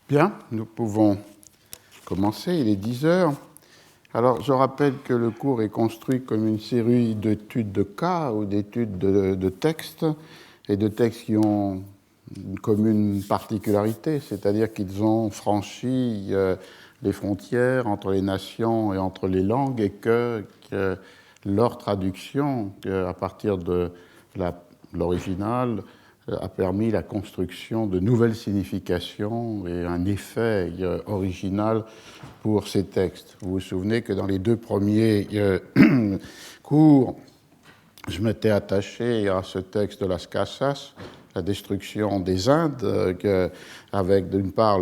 Bien, nous pouvons commencer, il est 10 heures. Alors, je rappelle que le cours est construit comme une série d'études de cas ou d'études de textes, et de textes qui ont une commune particularité, c'est-à-dire qu'ils ont franchi les frontières entre les nations et entre les langues, et que leur traduction, à partir de l'original, a permis la construction de nouvelles significations et un effet original pour ces textes. Vous vous souvenez que dans les deux premiers cours, je m'étais attaché à ce texte de Las Casas, la destruction des Indes, avec d'une part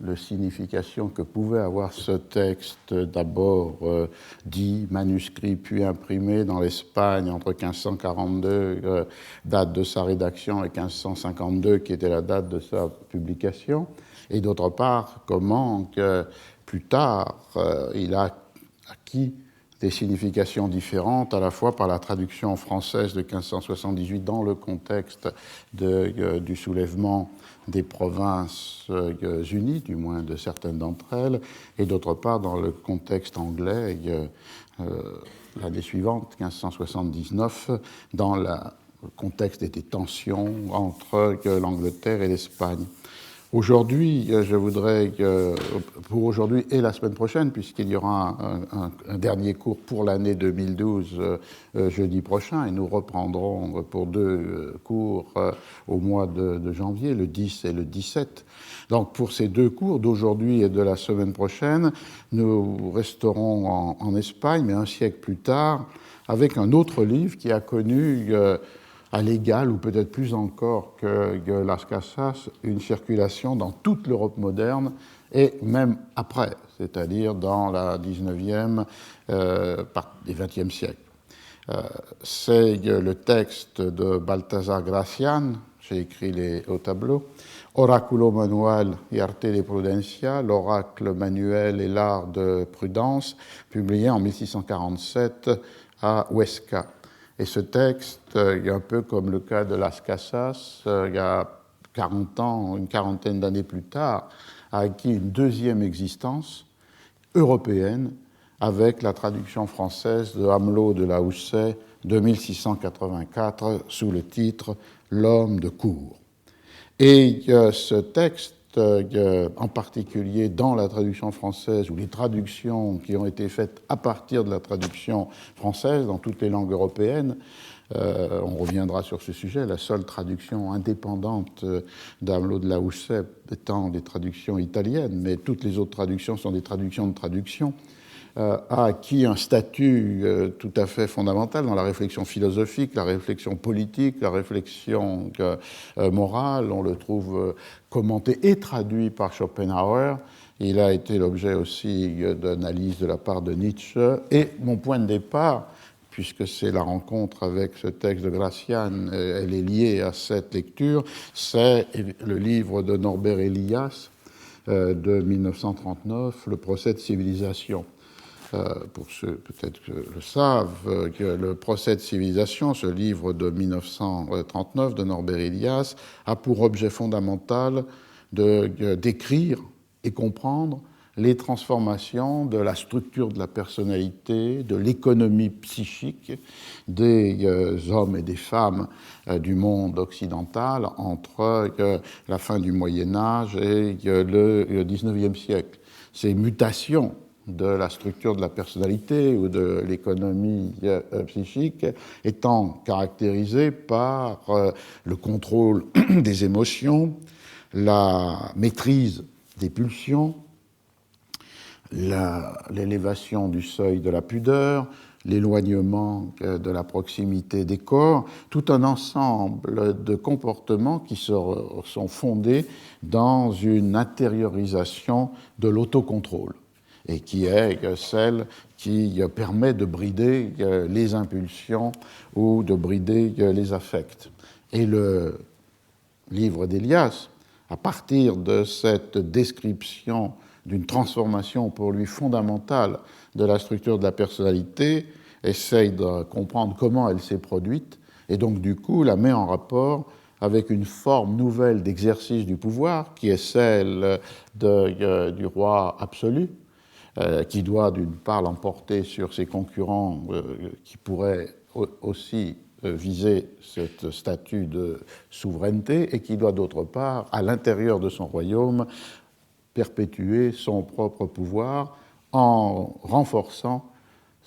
la signification que pouvait avoir ce texte, d'abord dit manuscrit puis imprimé dans l'Espagne entre 1542, date de sa rédaction, et 1552, qui était la date de sa publication, et d'autre part comment que plus tard il a acquis des significations différentes, à la fois par la traduction française de 1578 dans le contexte du soulèvement des provinces unies, du moins de certaines d'entre elles, et d'autre part dans le contexte anglais l'année suivante, 1579, dans le contexte des tensions entre l'Angleterre et l'Espagne. Aujourd'hui, je voudrais, pour aujourd'hui et la semaine prochaine, puisqu'il y aura un dernier cours pour l'année 2012 jeudi prochain, et nous reprendrons pour deux cours au mois de janvier, le 10 et le 17. Donc pour ces deux cours d'aujourd'hui et de la semaine prochaine, nous resterons en Espagne, mais un siècle plus tard, avec un autre livre qui a connu à l'égal, ou peut-être plus encore que Las Casas, une circulation dans toute l'Europe moderne, et même après, c'est-à-dire dans la 19e et 20e siècle. C'est le texte de Baltasar Gracián, j'ai écrit au tableau, Oraculo Manual y Arte de Prudencia, l'oracle manuel et l'art de prudence, publié en 1647 à Huesca. Et ce texte, un peu comme le cas de Las Casas, il y a 40 ans, une quarantaine d'années plus tard, a acquis une deuxième existence européenne avec la traduction française de Amelot de la Houssaye de 1684 sous le titre « L'homme de cour ». Et ce texte, en particulier dans la traduction française, ou les traductions qui ont été faites à partir de la traduction française dans toutes les langues européennes, on reviendra sur ce sujet, la seule traduction indépendante d'Amelot de la Houssaye étant des traductions italiennes, mais toutes les autres traductions sont des traductions de traduction, a acquis un statut tout à fait fondamental dans la réflexion philosophique, la réflexion politique, la réflexion morale. On le trouve commenté et traduit par Schopenhauer. Il a été l'objet aussi d'analyse de la part de Nietzsche. Et mon point de départ, puisque c'est la rencontre avec ce texte de Gracián, elle est liée à cette lecture, c'est le livre de Norbert Elias de 1939, Le procès de civilisation. Pour ceux peut-être que le savent, que le procès de civilisation, ce livre de 1939 de Norbert Elias, a pour objet fondamental d'écrire et comprendre les transformations de la structure de la personnalité, de l'économie psychique des hommes et des femmes du monde occidental entre la fin du Moyen-Âge et le XIXe siècle. Ces mutations de la structure de la personnalité ou de l'économie psychique étant caractérisée par le contrôle des émotions, la maîtrise des pulsions, l'élévation du seuil de la pudeur, l'éloignement de la proximité des corps, tout un ensemble de comportements qui sont fondés dans une intériorisation de l'autocontrôle, et qui est celle qui permet de brider les impulsions ou de brider les affects. Et le livre d'Elias, à partir de cette description d'une transformation pour lui fondamentale de la structure de la personnalité, essaye de comprendre comment elle s'est produite, et donc du coup la met en rapport avec une forme nouvelle d'exercice du pouvoir, qui est celle du roi absolu, qui doit d'une part l'emporter sur ses concurrents qui pourraient aussi viser ce statut de souveraineté, et qui doit d'autre part, à l'intérieur de son royaume, perpétuer son propre pouvoir en renforçant,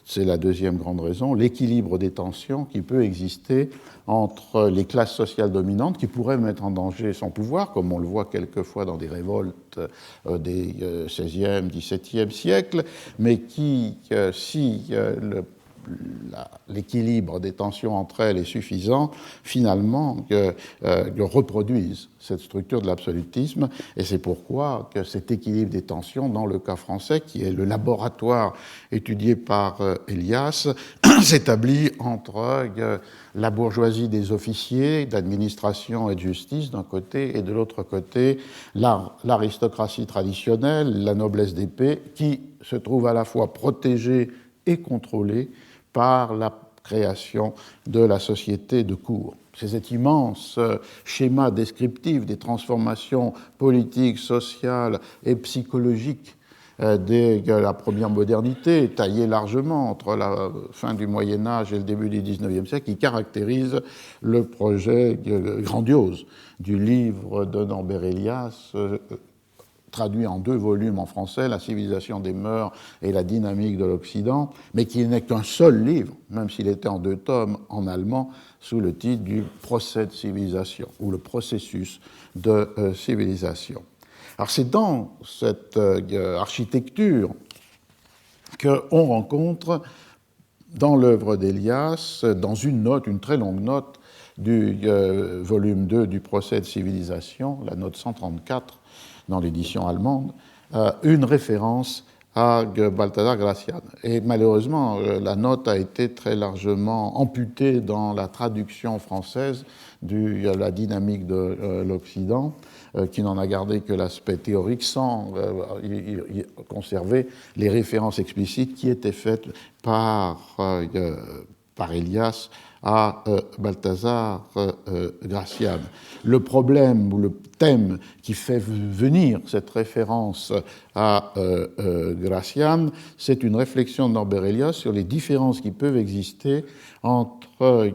c'est la deuxième grande raison, l'équilibre des tensions qui peut exister entre les classes sociales dominantes qui pourraient mettre en danger son pouvoir, comme on le voit quelquefois dans des révoltes des XVIe, XVIIe siècles, mais qui, si l'équilibre des tensions entre elles est suffisant, finalement, reproduisent cette structure de l'absolutisme, et c'est pourquoi que cet équilibre des tensions, dans le cas français, qui est le laboratoire étudié par Elias, s'établit entre la bourgeoisie des officiers d'administration et de justice d'un côté, et de l'autre côté l'aristocratie traditionnelle, la noblesse d'épée, qui se trouve à la fois protégée et contrôlée par la création de la société de cour. C'est cet immense schéma descriptif des transformations politiques, sociales et psychologiques de la première modernité, taillée largement entre la fin du Moyen-Âge et le début du XIXe siècle, qui caractérise le projet grandiose du livre de Norbert Elias, traduit en 2 volumes en français, La civilisation des mœurs et la dynamique de l'Occident, mais qui n'est qu'un seul livre, même s'il était en 2 tomes en allemand, sous le titre du Procès de civilisation, ou le processus de civilisation. Alors c'est dans cette architecture qu'on rencontre dans l'œuvre d'Elias, dans une note, une très longue note du volume 2 du Procès de civilisation, la note 134, dans l'édition allemande, une référence à Balthazar Gracian. Et malheureusement, la note a été très largement amputée dans la traduction française de la dynamique de l'Occident, qui n'en a gardé que l'aspect théorique sans conserver les références explicites qui étaient faites par Elias à Balthazar Gracian. Le problème ou le thème qui fait venir cette référence à Gracian, c'est une réflexion de Norbert Elias sur les différences qui peuvent exister entre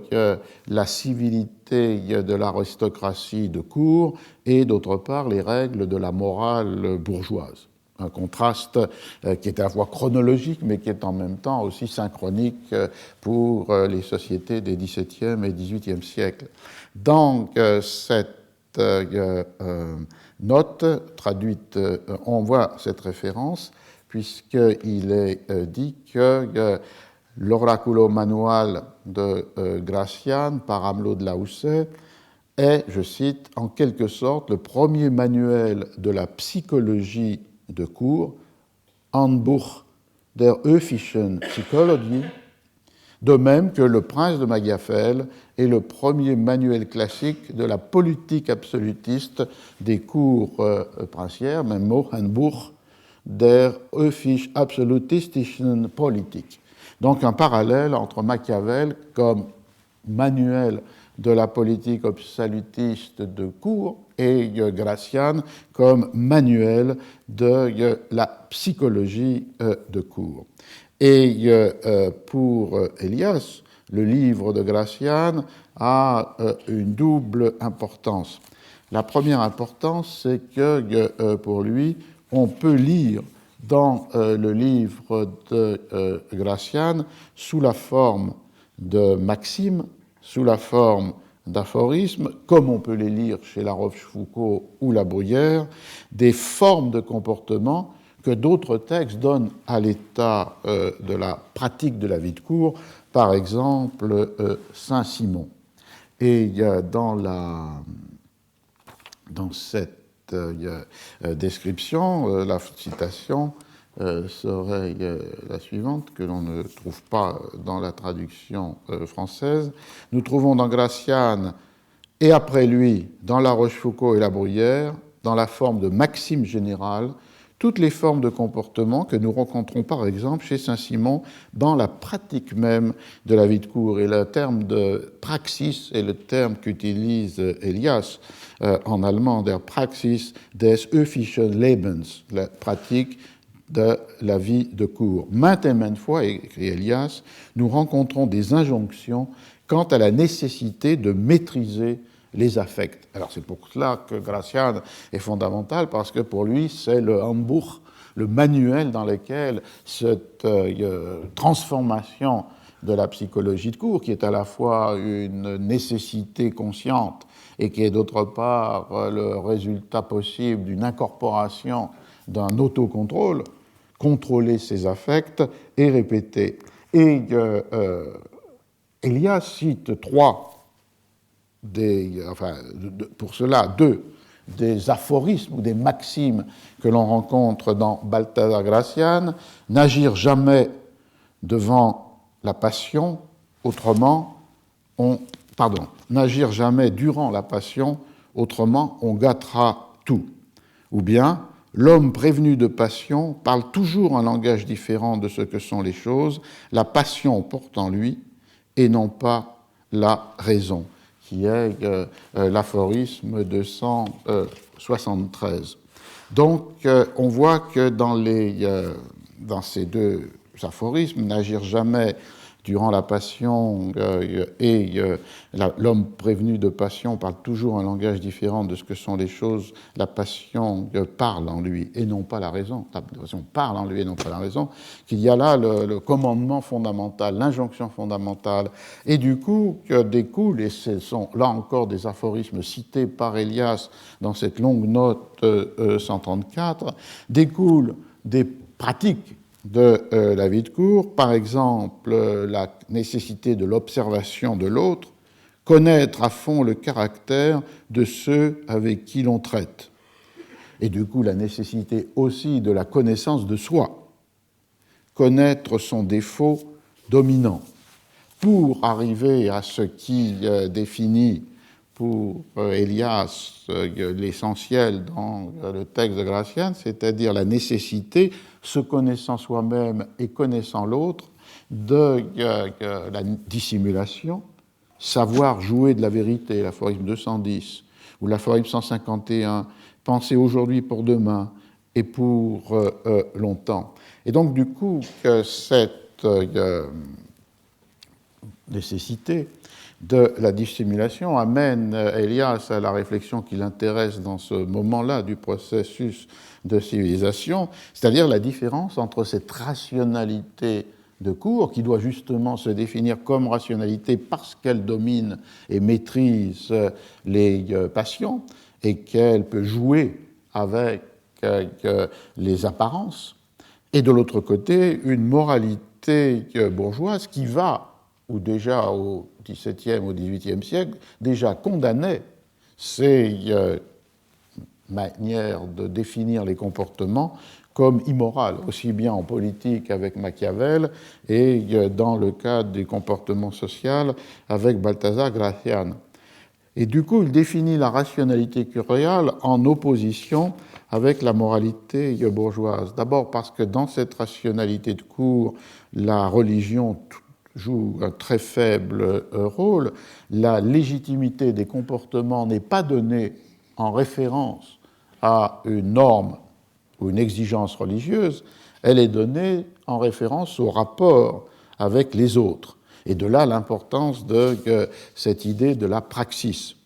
la civilité de l'aristocratie de cour et d'autre part les règles de la morale bourgeoise. Un contraste qui est à la fois chronologique, mais qui est en même temps aussi synchronique pour les sociétés des XVIIe et XVIIIe siècles. Dans cette note traduite, on voit cette référence, puisqu'il est dit que l'Oraculo Manual de Gracian par Amelot de Lahoussaye est, je cite, en quelque sorte le premier manuel de la psychologie de cour, Handbuch der höfischen Psychologie, de même que Le Prince de Magiafel est le premier manuel classique de la politique absolutiste des cours princières, même mot, Handbuch der höfisch absolutistischen Politik. Donc un parallèle entre Machiavel comme manuel de la politique absolutiste de cour et Gracian comme manuel de la psychologie de cour. Et pour Elias, le livre de Gracian a une double importance. La première importance, c'est que pour lui, on peut lire dans le livre de Gracian sous la forme de maximes, sous la forme d'aphorismes, comme on peut les lire chez La Rochefoucauld ou La Bruyère, des formes de comportement que d'autres textes donnent à l'état de la pratique de la vie de cour, par exemple Saint-Simon. Et dans cette description, la citation serait la suivante, que l'on ne trouve pas dans la traduction française. Nous trouvons dans Gracian, et après lui, dans La Rochefoucauld et La Bruyère, dans la forme de maxime générale, toutes les formes de comportement que nous rencontrons par exemple chez Saint-Simon dans la pratique même de la vie de cour. Et le terme de praxis est le terme qu'utilise Elias en allemand, der Praxis des öffentlichen Lebens, la pratique de la vie de cour. Maintes et maintes fois, écrit Elias, nous rencontrons des injonctions quant à la nécessité de maîtriser les affects. Alors c'est pour cela que Gracian est fondamental, parce que pour lui, c'est le Handbuch, le manuel dans lequel cette transformation de la psychologie de cour, qui est à la fois une nécessité consciente et qui est d'autre part le résultat possible d'une incorporation d'un autocontrôle, contrôler ses affects et répéter. Et Elias cite pour cela, deux des aphorismes ou des maximes que l'on rencontre dans Balthazar Gracian: n'agir jamais devant la passion, n'agir jamais durant la passion, autrement on gâtera tout. Ou bien, l'homme prévenu de passion parle toujours un langage différent de ce que sont les choses, la passion porte en lui et non pas la raison, qui est l'aphorisme 273. Donc, on voit que dans ces deux aphorismes, n'agir jamais durant la passion l'homme prévenu de passion parle toujours un langage différent de ce que sont les choses. La passion parle en lui et non pas la raison. La passion parle en lui et non pas la raison. Qu'il y a là le commandement fondamental, l'injonction fondamentale. Et du coup, découle, et ce sont là encore des aphorismes cités par Elias dans cette longue note 134, découlent des pratiques de la vie de cour, par exemple la nécessité de l'observation de l'autre, connaître à fond le caractère de ceux avec qui l'on traite, et du coup la nécessité aussi de la connaissance de soi, connaître son défaut dominant, pour arriver à ce qui définit pour Elias l'essentiel dans le texte de Gracian, c'est-à-dire la nécessité, se connaissant soi-même et connaissant l'autre, de la dissimulation, savoir jouer de la vérité, l'aphorisme 210, ou l'aphorisme 151, penser aujourd'hui pour demain et pour longtemps. Et donc, du coup, cette nécessité de la dissimulation amène Elias à la réflexion qui l'intéresse dans ce moment-là du processus de civilisation, c'est-à-dire la différence entre cette rationalité de cour, qui doit justement se définir comme rationalité parce qu'elle domine et maîtrise les passions et qu'elle peut jouer avec les apparences, et de l'autre côté, une moralité bourgeoise qui va, ou déjà au XVIIe, au XVIIIe siècle, déjà condamnait ces manières de définir les comportements comme immorales, aussi bien en politique avec Machiavel et dans le cadre des comportements sociaux avec Balthazar Gracian. Et du coup, il définit la rationalité curiale en opposition avec la moralité bourgeoise. D'abord parce que dans cette rationalité de cour, la religion joue un très faible rôle. La légitimité des comportements n'est pas donnée en référence à une norme ou une exigence religieuse, elle est donnée en référence au rapport avec les autres. Et de là l'importance de cette idée de la praxis.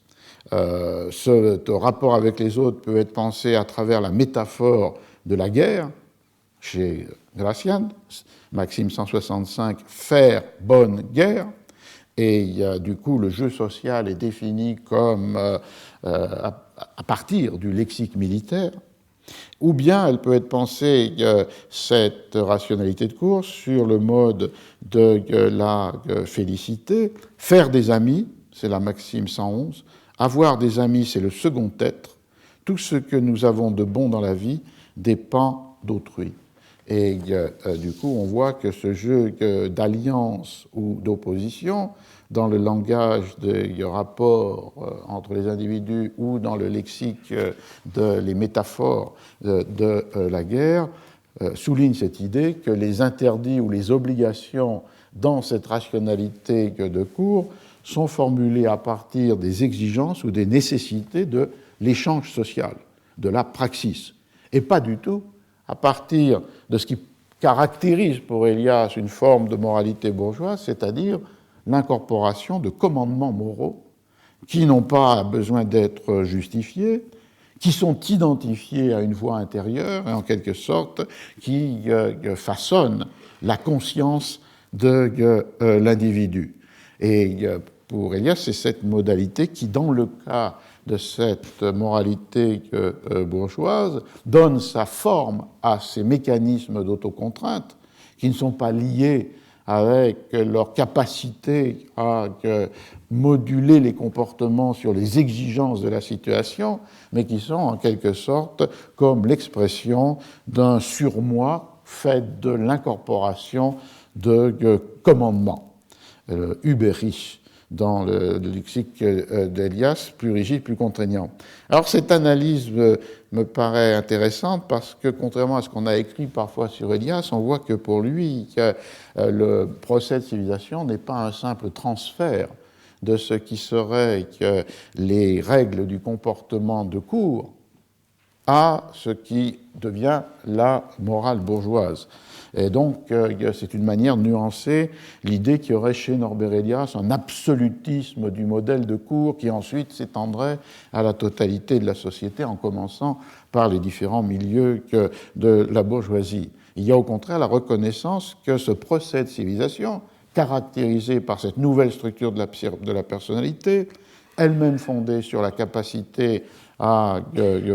Ce rapport avec les autres peut être pensé à travers la métaphore de la guerre, chez Gracian, Maxime 165, faire bonne guerre, et du coup le jeu social est défini comme à partir du lexique militaire, ou bien elle peut être pensée, cette rationalité de course, sur le mode de la félicité, faire des amis, c'est la Maxime 111, avoir des amis, c'est le second être, tout ce que nous avons de bon dans la vie dépend d'autrui. Et du coup, on voit que ce jeu d'alliance ou d'opposition dans le langage des rapports entre les individus ou dans le lexique les métaphores de la guerre, souligne cette idée que les interdits ou les obligations dans cette rationalité de cours sont formulés à partir des exigences ou des nécessités de l'échange social, de la praxis, et pas du tout à partir de ce qui caractérise pour Elias une forme de moralité bourgeoise, c'est-à-dire l'incorporation de commandements moraux qui n'ont pas besoin d'être justifiés, qui sont identifiés à une voie intérieure et en quelque sorte qui façonnent la conscience de l'individu. Et pour Elias, c'est cette modalité qui, dans le cas de cette moralité bourgeoise, donne sa forme à ces mécanismes d'autocontrainte qui ne sont pas liés avec leur capacité à moduler les comportements sur les exigences de la situation, mais qui sont en quelque sorte comme l'expression d'un surmoi fait de l'incorporation de commandements. Überich, dans le lexique d'Elias, plus rigide, plus contraignant. Alors cette analyse me paraît intéressante parce que, contrairement à ce qu'on a écrit parfois sur Elias, on voit que pour lui, le procès de civilisation n'est pas un simple transfert de ce qui serait les règles du comportement de cour à ce qui devient la morale bourgeoise. Et donc, c'est une manière de nuancer l'idée qu'il y aurait chez Norbert Elias un absolutisme du modèle de cour qui ensuite s'étendrait à la totalité de la société, en commençant par les différents milieux de la bourgeoisie. Il y a au contraire la reconnaissance que ce procès de civilisation, caractérisé par cette nouvelle structure de la personnalité, elle-même fondée sur la capacité à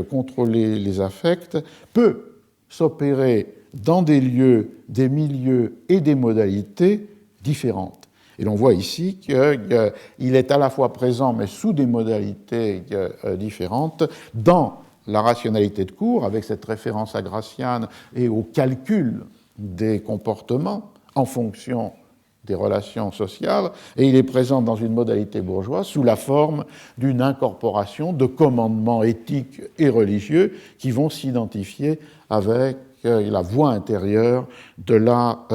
contrôler les affects, peut s'opérer dans des lieux, des milieux et des modalités différentes. Et l'on voit ici qu'il est à la fois présent, mais sous des modalités différentes, dans la rationalité de cour, avec cette référence à Gracian et au calcul des comportements en fonction des relations sociales, et il est présent dans une modalité bourgeoise sous la forme d'une incorporation de commandements éthiques et religieux qui vont s'identifier avec la voie intérieure de la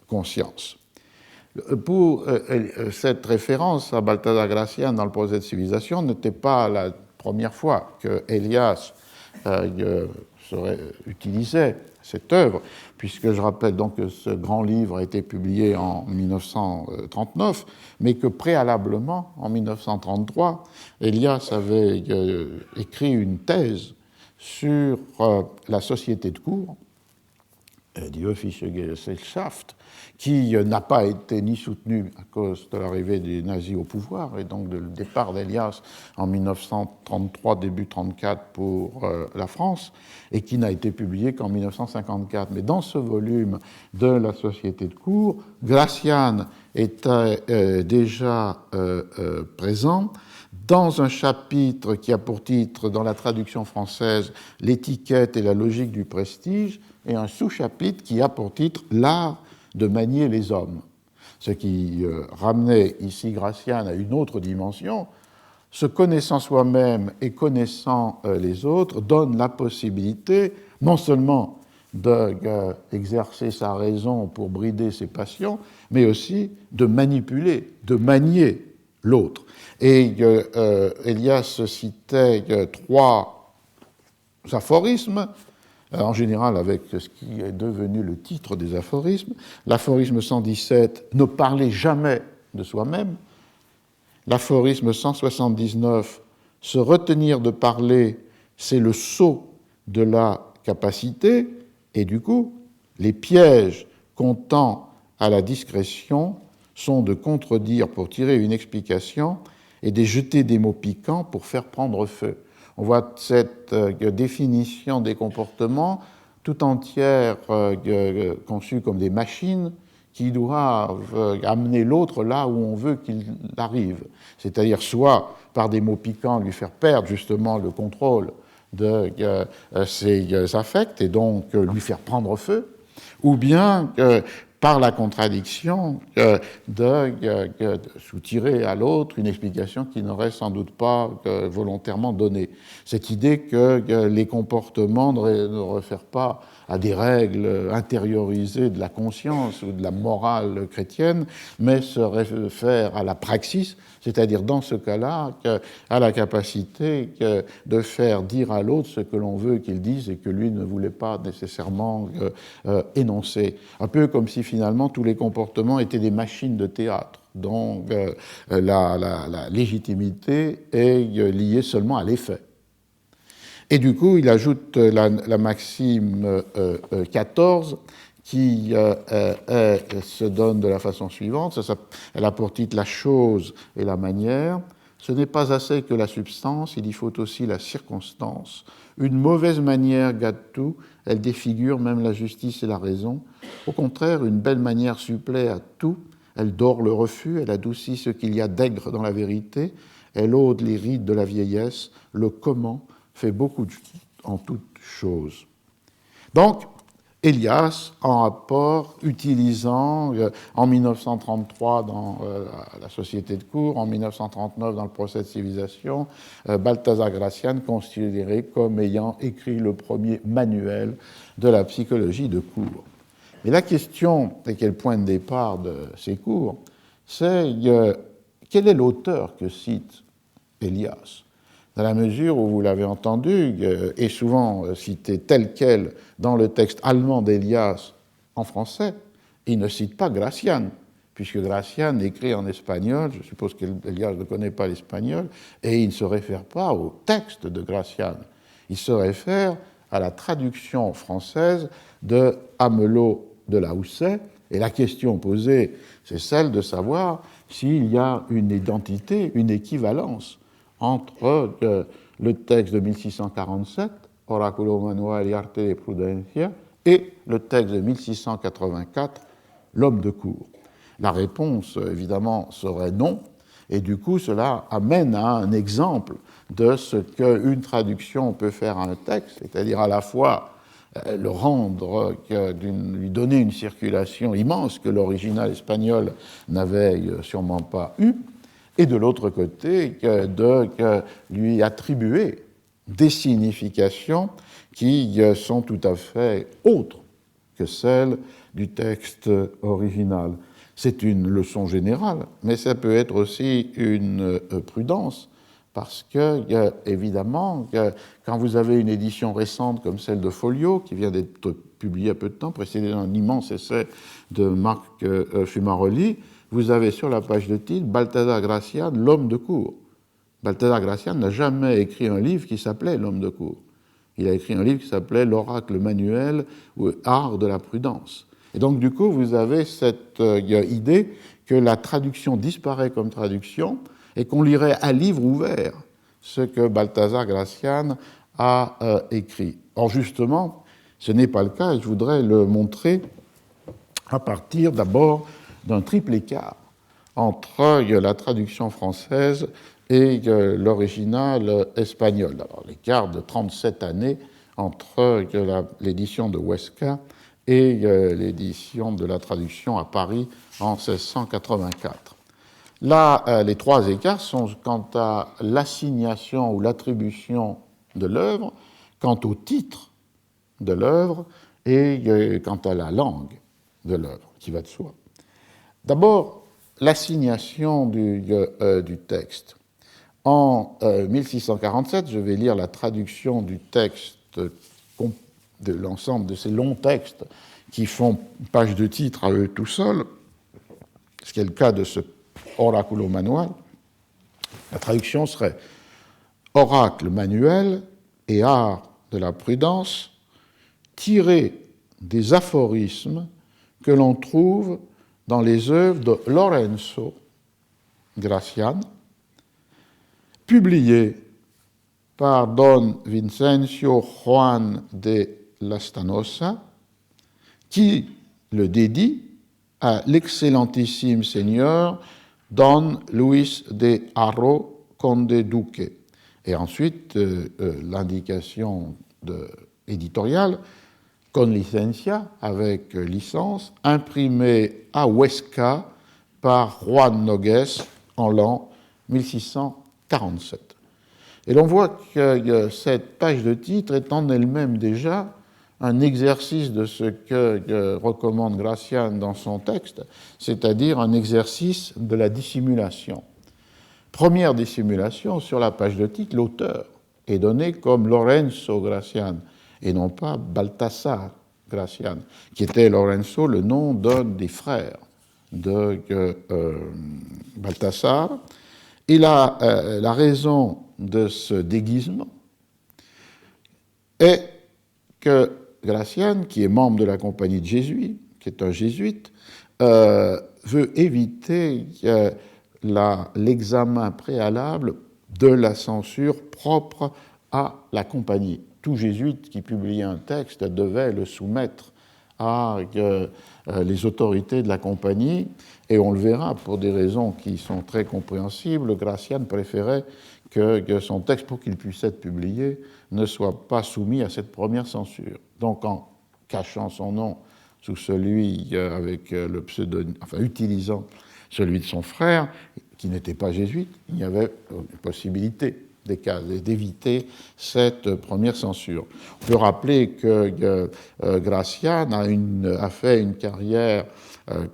conscience. Pour cette référence à Balthazar Gracian dans le procès de civilisation n'était pas la première fois que Elias utilisait cette œuvre, puisque je rappelle donc que ce grand livre a été publié en 1939, mais que préalablement, en 1933, Elias avait écrit une thèse sur la société de cour, die Öffentliche Gesellschaft, qui n'a pas été ni soutenue à cause de l'arrivée des nazis au pouvoir et donc du départ d'Elias en 1933, début 1934 pour la France, et qui n'a été publiée qu'en 1954. Mais dans ce volume de la société de cour, Gracian était déjà présent dans un chapitre qui a pour titre, dans la traduction française, « L'étiquette et la logique du prestige », et un sous-chapitre qui a pour titre « L'art de manier les hommes », ce qui ramenait ici Gracian à une autre dimension. Se connaissant soi-même et connaissant les autres donne la possibilité non seulement d'exercer sa raison pour brider ses passions, mais aussi de manipuler, de manier l'autre. Et Elias citait 3 aphorismes, en général avec ce qui est devenu le titre des aphorismes. L'aphorisme 117, « Ne parlez jamais de soi-même ». L'aphorisme 179, « Se retenir de parler, c'est le sceau de la capacité ». Et du coup, les pièges qu'on tend à la discrétion sont de contredire pour tirer une explication et de jeter des mots piquants pour faire prendre feu. On voit cette définition des comportements tout entière conçue comme des machines qui doivent amener l'autre là où on veut qu'il arrive. C'est-à-dire soit par des mots piquants lui faire perdre justement le contrôle de ses affects et donc lui faire prendre feu, ou bien par la contradiction, de soutirer à l'autre une explication qui n'aurait sans doute pas volontairement donnée. Cette idée que les comportements ne réfèrent pas à des règles intériorisées de la conscience ou de la morale chrétienne, mais se réfèrent à la praxis, c'est-à-dire dans ce cas-là, à la capacité de faire dire à l'autre ce que l'on veut qu'il dise et que lui ne voulait pas nécessairement énoncer. Un peu comme si finalement tous les comportements étaient des machines de théâtre, dont la légitimité est liée seulement à l'effet. Et du coup, il ajoute la maxime 14 qui se donne de la façon suivante. Elle a pour titre « La chose et la manière ». Ce n'est pas assez que la substance, il y faut aussi la circonstance. Une mauvaise manière gâte tout, elle défigure même la justice et la raison. Au contraire, une belle manière supplée à tout, elle dore le refus, elle adoucit ce qu'il y a d'aigre dans la vérité, elle ôte les rides de la vieillesse, le comment fait beaucoup en toutes choses. Donc, Elias, en rapport, utilisant en 1933 dans la Société de cours, en 1939 dans le procès de civilisation, Balthazar Gracian considéré comme ayant écrit le premier manuel de la psychologie de cours. Mais la question, et qui est le point de départ de ces cours, c'est quel est l'auteur que cite Elias ? Dans la mesure où, vous l'avez entendu, est souvent cité tel quel dans le texte allemand d'Elias en français, il ne cite pas Gracian, puisque Gracian écrit en espagnol, je suppose qu'Elias ne connaît pas l'espagnol, et il ne se réfère pas au texte de Gracian, il se réfère à la traduction française de Amelot de la Houssaye, et la question posée, c'est celle de savoir s'il y a une identité, une équivalence entre le texte de 1647, Oraculo Manual y Arte de Prudencia, et le texte de 1684, L'homme de cour. La réponse, évidemment, serait non, et du coup, cela amène à un exemple de ce qu'une traduction peut faire à un texte, c'est-à-dire à la fois le rendre, lui donner une circulation immense que l'original espagnol n'avait sûrement pas eue, et de l'autre côté, de lui attribuer des significations qui sont tout à fait autres que celles du texte original. C'est une leçon générale, mais ça peut être aussi une prudence, parce que, évidemment, quand vous avez une édition récente comme celle de Folio, qui vient d'être publiée il y a peu de temps, précédée d'un immense essai de Marc Fumaroli, vous avez sur la page de titre Balthazar Gracian, l'homme de cour. Balthazar Gracian n'a jamais écrit un livre qui s'appelait L'homme de cour. Il a écrit un livre qui s'appelait L'oracle manuel ou Art de la prudence. Et donc, du coup, vous avez cette idée que la traduction disparaît comme traduction et qu'on lirait à livre ouvert ce que Balthazar Gracian a écrit. Or, justement, ce n'est pas le cas et je voudrais le montrer à partir d'abord d'un triple écart entre la traduction française et l'original espagnol. Alors, l'écart de 37 années entre l'édition de Huesca et l'édition de la traduction à Paris en 1684. Là, les trois écarts sont quant à l'assignation ou l'attribution de l'œuvre, quant au titre de l'œuvre et quant à la langue de l'œuvre, qui va de soi. D'abord, l'assignation du texte. En 1647, je vais lire la traduction du texte, de l'ensemble de ces longs textes qui font page de titre à eux tout seuls, ce qui est le cas de ce Oraculo Manual. La traduction serait oracle manuel et art de la prudence tiré des aphorismes que l'on trouve dans les œuvres de Lorenzo Gracian, publiées par Don Vincencio Juan de Lastanosa, qui le dédie à l'excellentissime seigneur Don Luis de Haro Conde Duque. Et ensuite, l'indication éditoriale, con licencia, avec licence, imprimé à Huesca par Juan Noguès en l'an 1647. Et l'on voit que cette page de titre est en elle-même déjà un exercice de ce que recommande Gracián dans son texte, c'est-à-dire un exercice de la dissimulation. Première dissimulation, sur la page de titre, l'auteur est donné comme Lorenzo Gracián et non pas Baltasar Gracián, qui était Lorenzo, le nom d'un des frères de Baltasar. Et la raison de ce déguisement est que Gracián, qui est membre de la compagnie de Jésuites, qui est un jésuite, veut éviter l'examen préalable de la censure propre à la compagnie. Tout jésuite qui publiait un texte devait le soumettre à les autorités de la compagnie, et on le verra pour des raisons qui sont très compréhensibles. Gracián préférait que son texte, pour qu'il puisse être publié, ne soit pas soumis à cette première censure. Donc, en cachant son nom sous celui avec le pseudonyme, enfin utilisant celui de son frère, qui n'était pas jésuite, il y avait une possibilité d'éviter cette première censure. On peut rappeler que Gracián a fait une carrière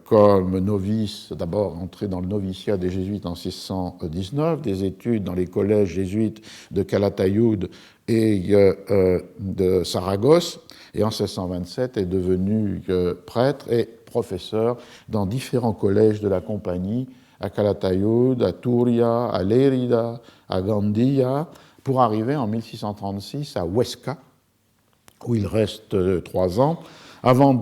comme novice, d'abord entré dans le noviciat des jésuites en 1619, des études dans les collèges jésuites de Calatayud et de Saragosse, et en 1627 est devenu prêtre et professeur dans différents collèges de la compagnie, à Calatayud, à Turia, à Lérida, à Gandia, pour arriver en 1636 à Huesca, où il reste 3 ans, avant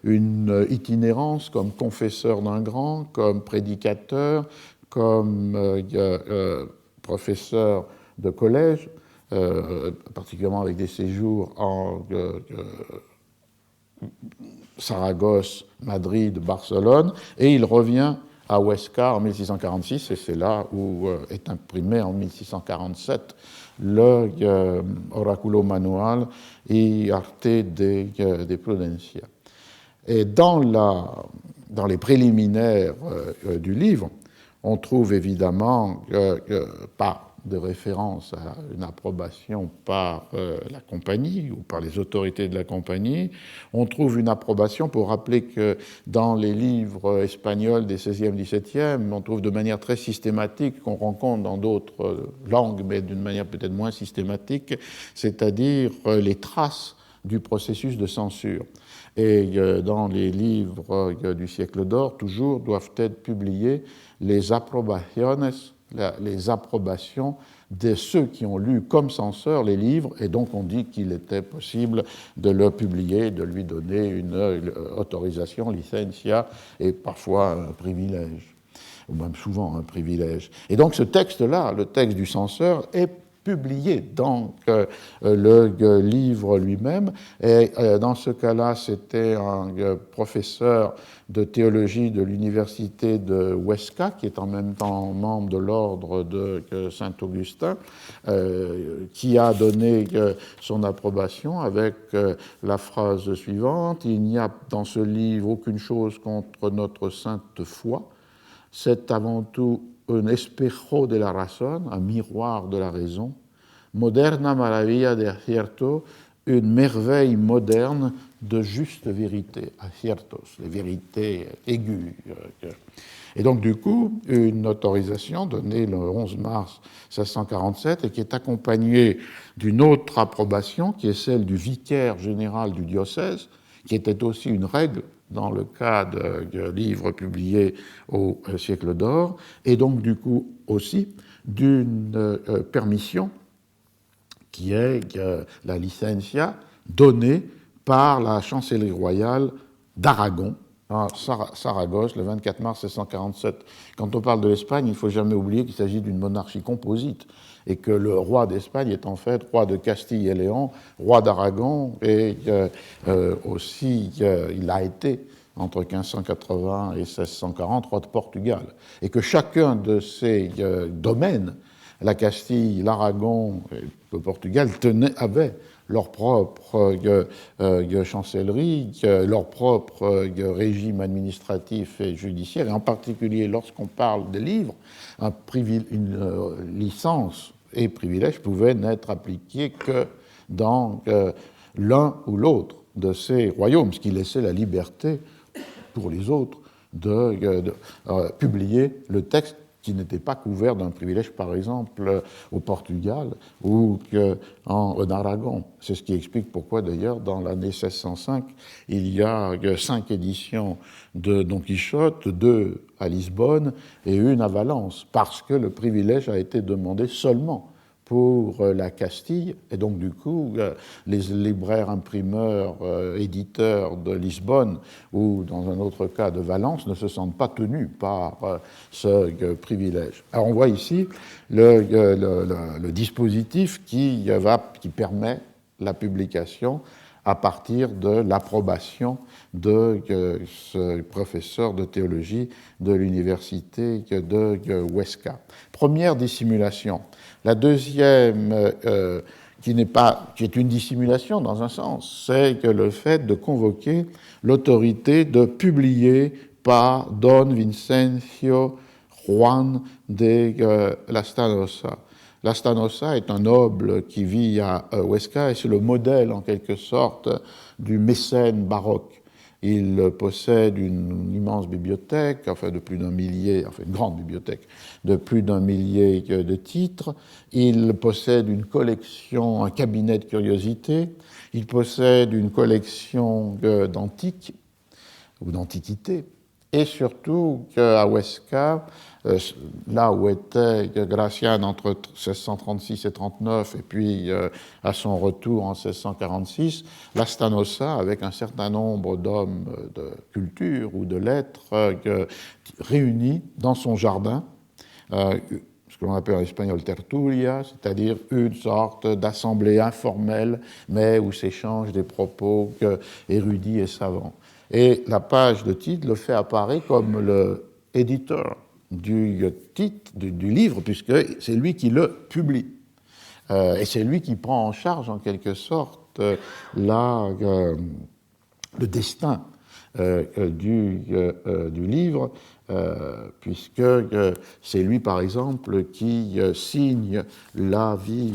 une itinérance comme confesseur d'un grand, comme prédicateur, comme professeur de collège, particulièrement avec des séjours en Saragosse, Madrid, Barcelone, et il revient à Huesca en 1646, et c'est là où est imprimé en 1647 le Oraculo Manual et Arte de Prudencia. Et dans les préliminaires du livre, on trouve évidemment pas de référence à une approbation par la compagnie ou par les autorités de la compagnie. On trouve une approbation pour rappeler que dans les livres espagnols des 16e, 17e, on trouve de manière très systématique, qu'on rencontre dans d'autres langues, mais d'une manière peut-être moins systématique, c'est-à-dire les traces du processus de censure. Et dans les livres du siècle d'or, toujours doivent être publiées les approbaciones, les approbations de ceux qui ont lu comme censeur les livres, et donc on dit qu'il était possible de le publier, de lui donner une autorisation, licencia, et parfois un privilège, ou même souvent un privilège. Et donc ce texte-là, le texte du censeur, est publié dans le livre lui-même. Et dans ce cas-là, c'était un professeur de théologie de l'université de Huesca, qui est en même temps membre de l'ordre de Saint-Augustin, qui a donné son approbation avec la phrase suivante: « Il n'y a dans ce livre aucune chose contre notre sainte foi. C'est avant tout un espejo de la razón, un miroir de la raison, moderna maravilla de acierto, une merveille moderne de juste vérité, aciertos, les vérités aiguës. » Et donc, du coup, une autorisation donnée le 11 mars 1647 et qui est accompagnée d'une autre approbation, qui est celle du vicaire général du diocèse, qui était aussi une règle dans le cas de livres publiés au siècle d'or, et donc du coup aussi d'une permission qui est la licencia donnée par la chancellerie royale d'Aragon à Saragosse le 24 mars 1647. Quand on parle de l'Espagne, il ne faut jamais oublier qu'il s'agit d'une monarchie composite et que le roi d'Espagne est en fait roi de Castille et Léon, roi d'Aragon, et aussi il a été entre 1580 et 1640 roi de Portugal, et que chacun de ces domaines, la Castille, l'Aragon et le Portugal, avait leur propre chancellerie, leur propre régime administratif et judiciaire, et en particulier lorsqu'on parle des livres, une licence et privilège pouvaient n'être appliqués que dans l'un ou l'autre de ces royaumes, ce qui laissait la liberté pour les autres de publier le texte qui n'était pas couvert d'un privilège, par exemple, au Portugal ou en Aragon. C'est ce qui explique pourquoi, d'ailleurs, dans l'année 1605, il y a 5 éditions de Don Quichotte, 2 à Lisbonne et 1 à Valence, parce que le privilège a été demandé seulement pour la Castille, et donc du coup, les libraires, imprimeurs, éditeurs de Lisbonne ou dans un autre cas de Valence ne se sentent pas tenus par ce privilège. Alors on voit ici le dispositif qui permet la publication à partir de l'approbation de ce professeur de théologie de l'université de Huesca. Première dissimulation. La deuxième, qui est une dissimulation dans un sens, c'est que le fait de convoquer l'autorité de publier par Don Vincencio Juan de Lastanosa. Lastanosa est un noble qui vit à Huesca et c'est le modèle en quelque sorte du mécène baroque. Il possède une immense bibliothèque, de plus d'un millier, une grande bibliothèque, de plus d'un millier de titres. Il possède une collection, un cabinet de curiosités. Il possède une collection d'antiques ou d'antiquités. Et surtout qu'à Huesca, là où était Gracián entre 1636 et 39, et puis à son retour en 1646, Lastanosa, avec un certain nombre d'hommes de culture ou de lettres, réunis dans son jardin, ce que l'on appelle en espagnol tertulia, c'est-à-dire une sorte d'assemblée informelle, mais où s'échangent des propos érudits et savants. Et la page de titre le fait apparaître comme le éditeur du titre, du livre, puisque c'est lui qui le publie. Et c'est lui qui prend en charge, en quelque sorte, le destin du livre, puisque c'est lui, par exemple, qui signe l'avis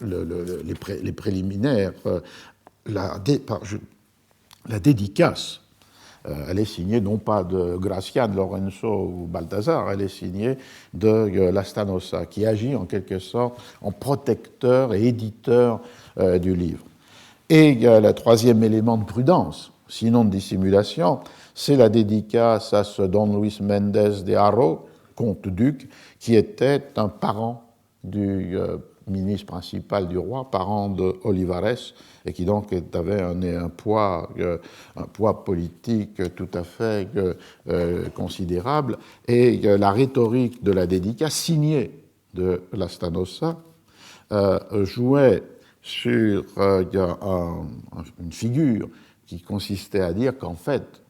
les préliminaires, la dédicace. Elle est signée non pas de Gracián, Lorenzo ou Balthazar, elle est signée de Lastanosa, qui agit en quelque sorte en protecteur et éditeur du livre. Et le troisième élément de prudence, sinon de dissimulation, c'est la dédicace à ce Don Luis Méndez de Haro, comte-duc, qui était un parent du ministre principal du roi, parent de Olivares, et qui donc avait un poids politique tout à fait considérable. Et la rhétorique de la dédicace, signée de Lastanosa, jouait sur une figure qui consistait à dire qu'en fait,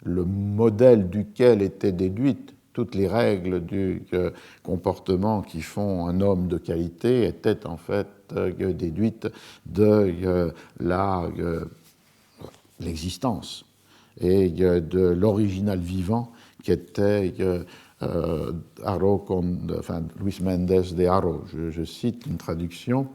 le modèle duquel étaient déduites toutes les règles du comportement qui font un homme de qualité étaient en fait déduites de l'existence et de l'original vivant qui était Luis Méndez de Haro. Je cite une traduction.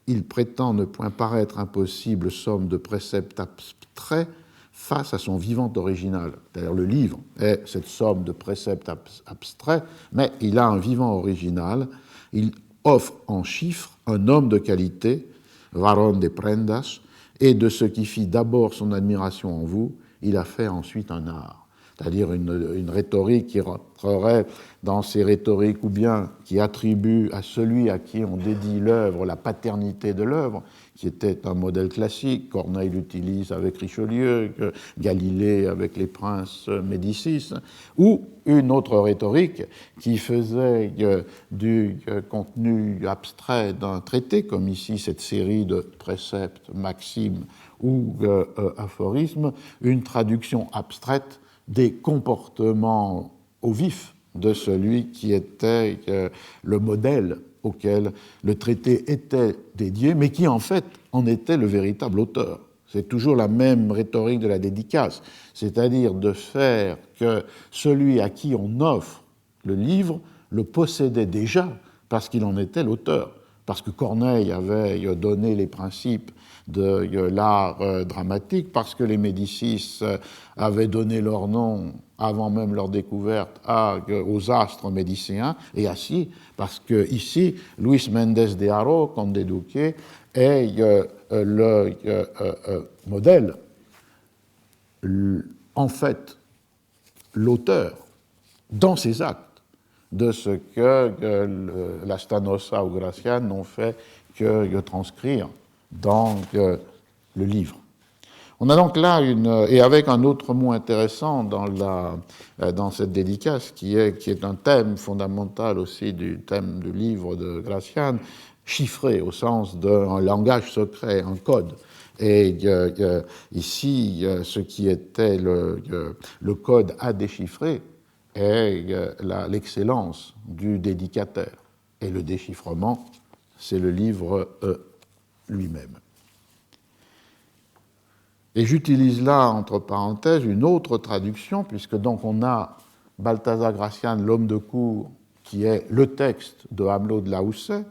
Il prétend ne point paraître impossible somme de préceptes abstraits face à son vivant original. C'est-à-dire le livre est cette somme de préceptes abstraits, mais il a un vivant original. Il offre en chiffres un homme de qualité, varón de prendas, et de ce qui fit d'abord son admiration en vous, il a fait ensuite un art. C'est-à-dire une rhétorique qui rentrerait dans ces rhétoriques ou bien qui attribue à celui à qui on dédie l'œuvre la paternité de l'œuvre, qui était un modèle classique, Corneille l'utilise avec Richelieu, Galilée avec les princes Médicis, ou une autre rhétorique qui faisait du contenu abstrait d'un traité, comme ici cette série de préceptes, maximes ou aphorismes, une traduction abstraite des comportements au vif de celui qui était le modèle auquel le traité était dédié, mais qui en fait en était le véritable auteur. C'est toujours la même rhétorique de la dédicace, c'est-à-dire de faire que celui à qui on offre le livre le possédait déjà parce qu'il en était l'auteur, parce que Corneille avait donné les principes de l'art dramatique, parce que les Médicis avaient donné leur nom avant même leur découverte aux astres médicéens, et ainsi, parce que ici, Luis Méndez de Haro, Conde de Duque, est le modèle, en fait, l'auteur, dans ses actes, de ce que la Stanosa ou Gracian n'ont fait que transcrire dans le livre. On a donc là et avec un autre mot intéressant dans cette dédicace, qui est un thème fondamental aussi du thème du livre de Gracian, chiffré au sens d'un langage secret, un code. Et ici, ce qui était le code à déchiffrer est l'excellence du dédicataire. Et le déchiffrement, c'est le livre lui-même. Et j'utilise là, entre parenthèses, une autre traduction, puisque donc on a Balthazar Gracian, l'homme de cour, qui est le texte de Hamelot de la Houssaye,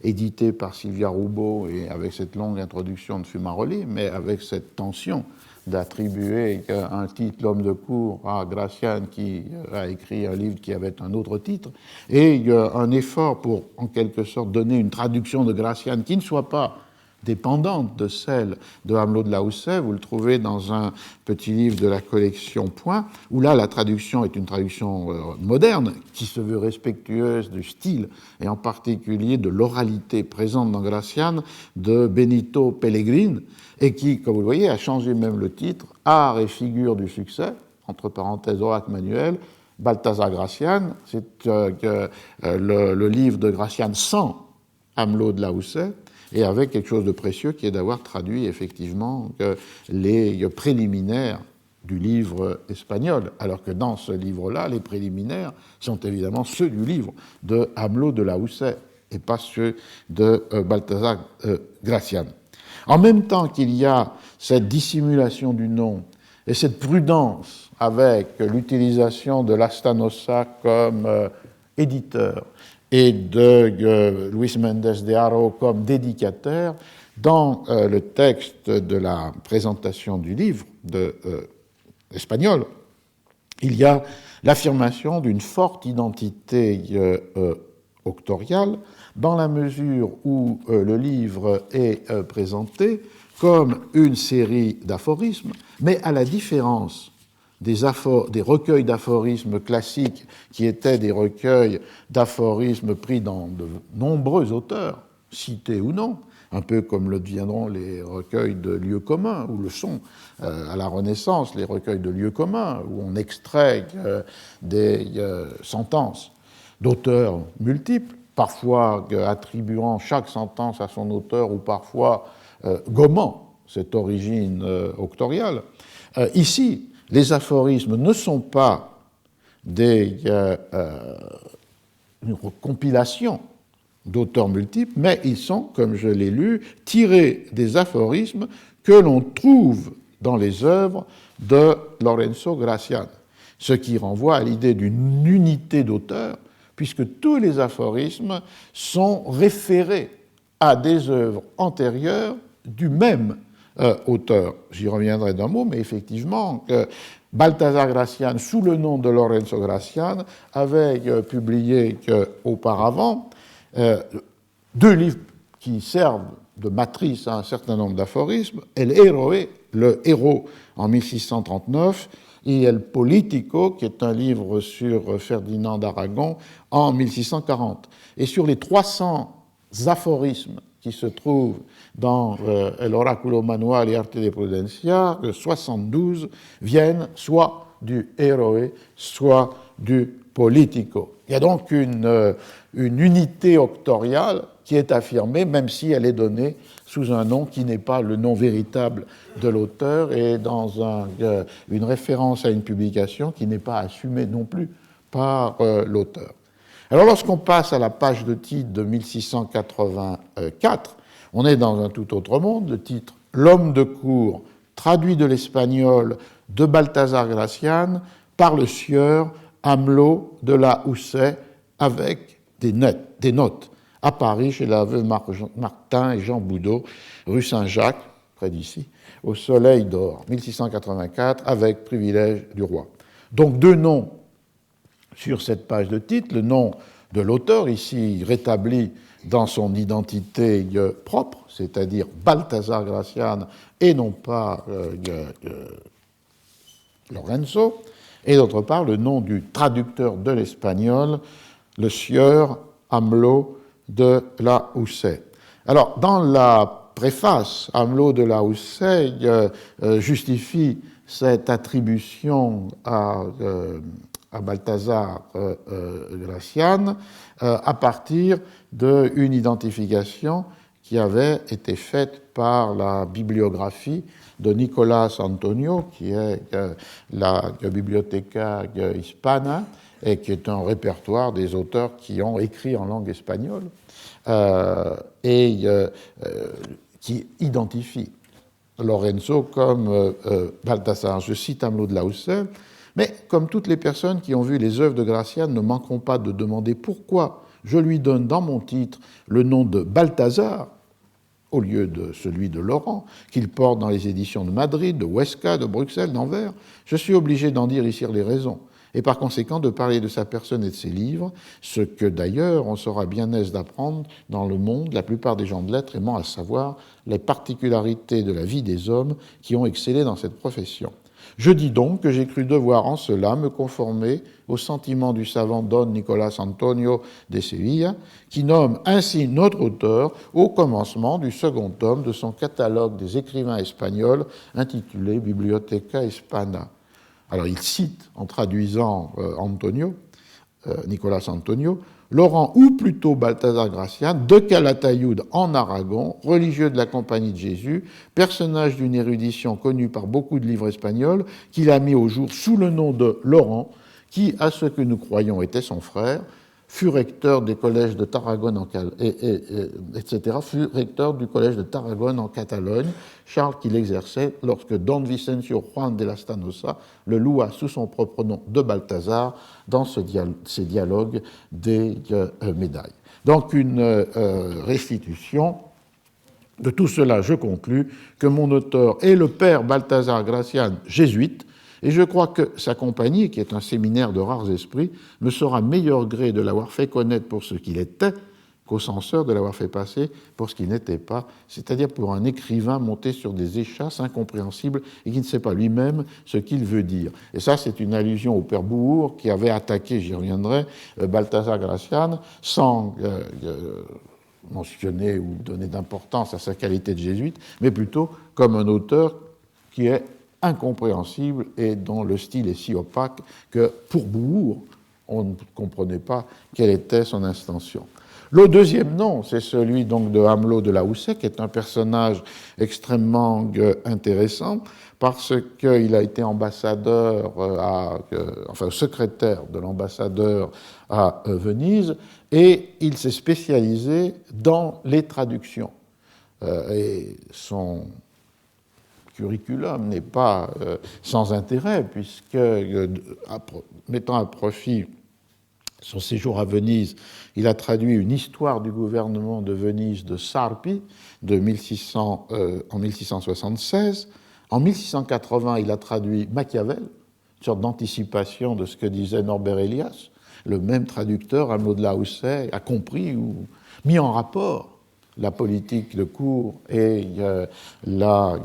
édité par Sylvia Roubaud et avec cette longue introduction de Fumaroli, mais avec cette tension d'attribuer un titre, l'homme de cour, à Gracian qui a écrit un livre qui avait un autre titre, et un effort pour, en quelque sorte, donner une traduction de Gracian qui ne soit pas dépendante de celle de Hamelot de la Houssaye. Vous le trouvez dans un petit livre de la collection Point, où là la traduction est une traduction moderne, qui se veut respectueuse du style, et en particulier de l'oralité présente dans Gracian de Benito Pellegrin, et qui, comme vous le voyez, a changé même le titre, Art et figure du succès, entre parenthèses Horace Manuel, Balthazar Gracian. C'est le livre de Gracian sans Hamelot de la Houssaye, et avec quelque chose de précieux qui est d'avoir traduit effectivement les préliminaires du livre espagnol, alors que dans ce livre-là, les préliminaires sont évidemment ceux du livre de Hamelot de la Houssaye et pas ceux de Balthazar Gracian. En même temps qu'il y a cette dissimulation du nom et cette prudence avec l'utilisation de l'Astanosa comme éditeur et de Luis Méndez de Haro comme dédicataire, dans le texte de la présentation du livre espagnol, il y a l'affirmation d'une forte identité auctoriale, dans la mesure où le livre est présenté comme une série d'aphorismes, mais à la différence des recueils d'aphorismes classiques qui étaient des recueils d'aphorismes pris dans de nombreux auteurs, cités ou non, un peu comme le deviendront les recueils de lieux communs, ou le sont à la Renaissance les recueils de lieux communs, où on extrait des sentences d'auteurs multiples, parfois attribuant chaque sentence à son auteur, ou parfois gommant cette origine auctoriale. Ici, les aphorismes ne sont pas une compilation d'auteurs multiples, mais ils sont, comme je l'ai lu, tirés des aphorismes que l'on trouve dans les œuvres de Lorenzo Gracian, ce qui renvoie à l'idée d'une unité d'auteur, puisque tous les aphorismes sont référés à des œuvres antérieures du même auteur. J'y reviendrai d'un mot, mais effectivement, Balthazar Gracian, sous le nom de Lorenzo Gracian, avait publié auparavant deux livres qui servent de matrice à un certain nombre d'aphorismes, El Héroe, le héros, en 1639, et El Politico, qui est un livre sur Ferdinand d'Aragon, en 1640. Et sur les 300 aphorismes qui se trouvent dans El Oráculo Manual et Arte de Prudencia, 72 viennent soit du Héroe, soit du Politico. Il y a donc une unité auctoriale qui est affirmée, même si elle est donnée sous un nom qui n'est pas le nom véritable de l'auteur et dans une référence à une publication qui n'est pas assumée non plus par l'auteur. Alors lorsqu'on passe à la page de titre de 1684, on est dans un tout autre monde. Le titre « L'homme de cour », traduit de l'espagnol de Balthazar Gracián par le sieur Amelot de la Houssaye avec des notes à Paris chez la veuve Martin et Jean Boudot, rue Saint-Jacques, près d'ici, au Soleil d'Or, 1684, avec privilège du roi. Donc deux noms sur cette page de titre, le nom de l'auteur, ici rétabli dans son identité propre, c'est-à-dire Balthazar Gracián et non pas Lorenzo, et d'autre part le nom du traducteur de l'espagnol, le sieur Amelot de la Houssaye. Alors, dans la préface, Amelot de la Houssaye justifie cette attribution à Balthazar Gracián à partir d'une identification qui avait été faite par la bibliographie de Nicolas Antonio, qui est la Biblioteca Hispana, et qui est un répertoire des auteurs qui ont écrit en langue espagnole, qui identifie Lorenzo comme Balthazar. Je cite Amelot de la Houssaye, mais comme toutes les personnes qui ont vu les œuvres de Gracián ne manqueront pas de demander pourquoi je lui donne dans mon titre le nom de Balthazar, au lieu de celui de Laurent, qu'il porte dans les éditions de Madrid, de Huesca, de Bruxelles, d'Anvers, je suis obligé d'en dire ici les raisons, et par conséquent de parler de sa personne et de ses livres, ce que d'ailleurs on sera bien aise d'apprendre dans le monde, la plupart des gens de lettres aimant à savoir les particularités de la vie des hommes qui ont excellé dans cette profession. Je dis donc que j'ai cru devoir en cela me conformer au sentiment du savant Don Nicolas Antonio de Sevilla, qui nomme ainsi notre auteur au commencement du second tome de son catalogue des écrivains espagnols intitulé Biblioteca Hispana. Alors il cite, en traduisant Nicolas Antonio, Laurent ou plutôt Balthazar Gracián de Calatayud en Aragon, religieux de la Compagnie de Jésus, personnage d'une érudition connue par beaucoup de livres espagnols, qu'il a mis au jour sous le nom de Laurent, qui, à ce que nous croyons, était son frère, fut recteur des collèges de Tarragone, etc., fut recteur du collège de Tarragone en Catalogne, charge qu'il exerçait lorsque Don Vicencio Juan de la Stanosa le loua sous son propre nom de Balthazar dans ces dialogues des médailles. Donc une restitution de tout cela, je conclus que mon auteur est le père Balthazar Gracián, jésuite, et je crois que sa compagnie, qui est un séminaire de rares esprits, me sera meilleur gré de l'avoir fait connaître pour ce qu'il était qu'au censeur de l'avoir fait passer pour ce qu'il n'était pas, c'est-à-dire pour un écrivain monté sur des échasses incompréhensibles et qui ne sait pas lui-même ce qu'il veut dire. Et ça, c'est une allusion au père Bouhours qui avait attaqué, j'y reviendrai, Balthazar Gracián sans mentionner ou donner d'importance à sa qualité de jésuite, mais plutôt comme un auteur qui est incompréhensible et dont le style est si opaque que, pour Bouhours, on ne comprenait pas quelle était son intention. Le deuxième nom, c'est celui donc de Amelot de la Houssaye, qui est un personnage extrêmement intéressant parce qu'il a été ambassadeur, secrétaire de l'ambassadeur à Venise, et il s'est spécialisé dans les traductions. Et son curriculum n'est pas sans intérêt, puisque, mettant à profit son séjour à Venise, il a traduit une histoire du gouvernement de Venise de Sarpi en 1676. En 1680, il a traduit Machiavel, une sorte d'anticipation de ce que disait Norbert Elias. Le même traducteur, Amelot de la Houssaye, a compris ou mis en rapport la politique de cour et la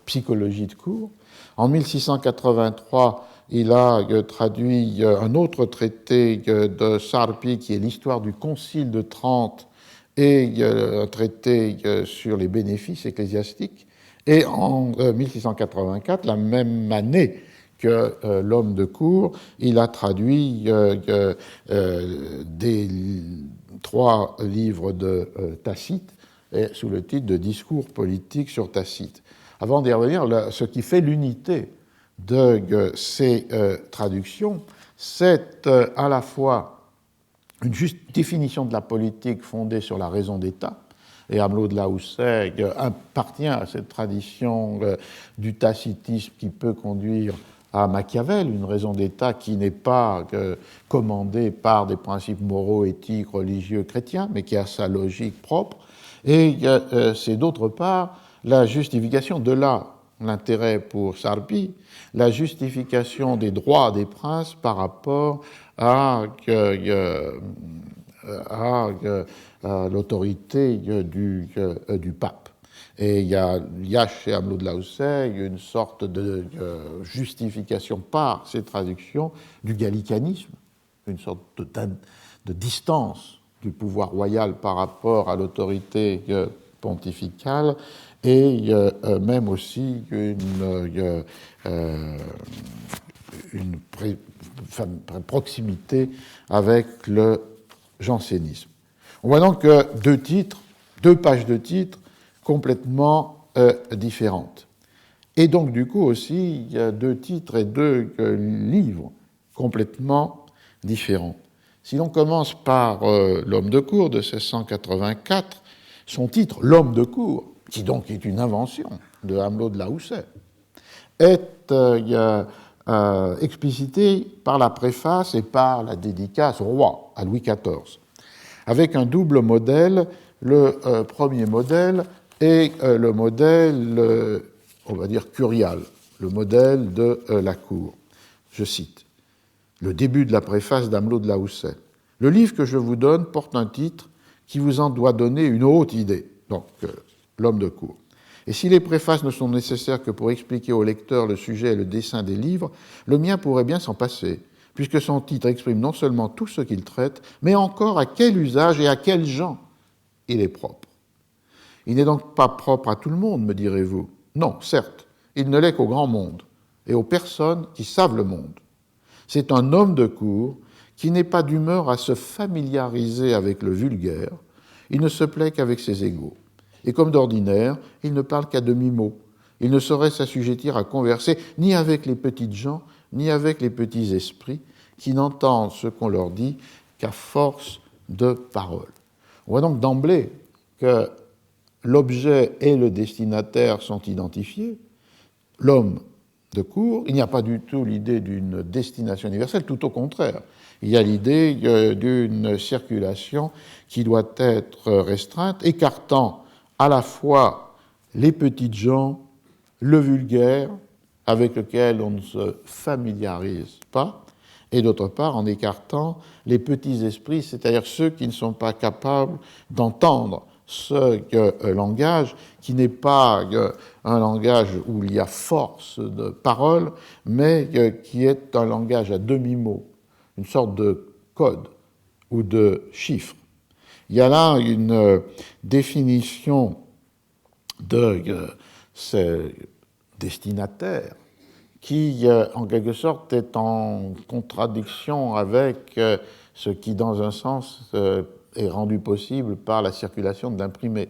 psychologie de cour. En 1683, il a traduit un autre traité de Sarpi qui est l'histoire du Concile de Trente et un traité sur les bénéfices ecclésiastiques. Et en 1684, la même année que l'homme de cour, il a traduit des 3 livres de Tacite et sous le titre de Discours politiques sur Tacite. Avant d'y revenir, ce qui fait l'unité de ces traductions, c'est à la fois une juste définition de la politique fondée sur la raison d'État. Et Amelot de la Houssaye appartient à cette tradition du tacitisme qui peut conduire à Machiavel, une raison d'État qui n'est pas commandée par des principes moraux, éthiques, religieux, chrétiens, mais qui a sa logique propre. Et c'est d'autre part la justification de là l'intérêt pour Sarpi, la justification des droits des princes par rapport à l'autorité du pape. Et il y a chez Amelot de la Houssaye une sorte de justification par ces traductions du gallicanisme, une sorte de distance du pouvoir royal par rapport à l'autorité pontificale, et même aussi une proximité avec le jansénisme. On voit donc deux pages de titres complètement différentes. Et donc, du coup, aussi, il y a deux titres et deux livres complètement différents. Si l'on commence par L'homme de cour de 1684, son titre, L'homme de cour, qui donc est une invention de Amelot de la Houssaye, est explicité par la préface et par la dédicace au roi, à Louis XIV, avec un double modèle. Le premier modèle est le modèle, on va dire, curial, le modèle de la cour. Je cite le début de la préface d'Amelot de la Houssaye. « Le livre que je vous donne porte un titre qui vous en doit donner une haute idée. » Donc, l'homme de cour. Et si les préfaces ne sont nécessaires que pour expliquer au lecteur le sujet et le dessin des livres, le mien pourrait bien s'en passer, puisque son titre exprime non seulement tout ce qu'il traite, mais encore à quel usage et à quels gens il est propre. Il n'est donc pas propre à tout le monde, me direz-vous. Non, certes, il ne l'est qu'au grand monde, et aux personnes qui savent le monde. C'est un homme de cour qui n'est pas d'humeur à se familiariser avec le vulgaire, il ne se plaît qu'avec ses égaux. Et comme d'ordinaire, il ne parle qu'à demi-mot. Il ne saurait s'assujettir à converser ni avec les petites gens, ni avec les petits esprits, qui n'entendent ce qu'on leur dit qu'à force de paroles. On voit donc d'emblée que l'objet et le destinataire sont identifiés. L'homme de cour, il n'y a pas du tout l'idée d'une destination universelle, tout au contraire. Il y a l'idée d'une circulation qui doit être restreinte, écartant à la fois les petites gens, le vulgaire, avec lequel on ne se familiarise pas, et d'autre part en écartant les petits esprits, c'est-à-dire ceux qui ne sont pas capables d'entendre ce langage, qui n'est pas un langage où il y a force de parole, mais qui est un langage à demi-mot, une sorte de code ou de chiffre. Il y a là une définition de ces destinataires qui, en quelque sorte, est en contradiction avec ce qui, dans un sens, est rendu possible par la circulation de l'imprimé,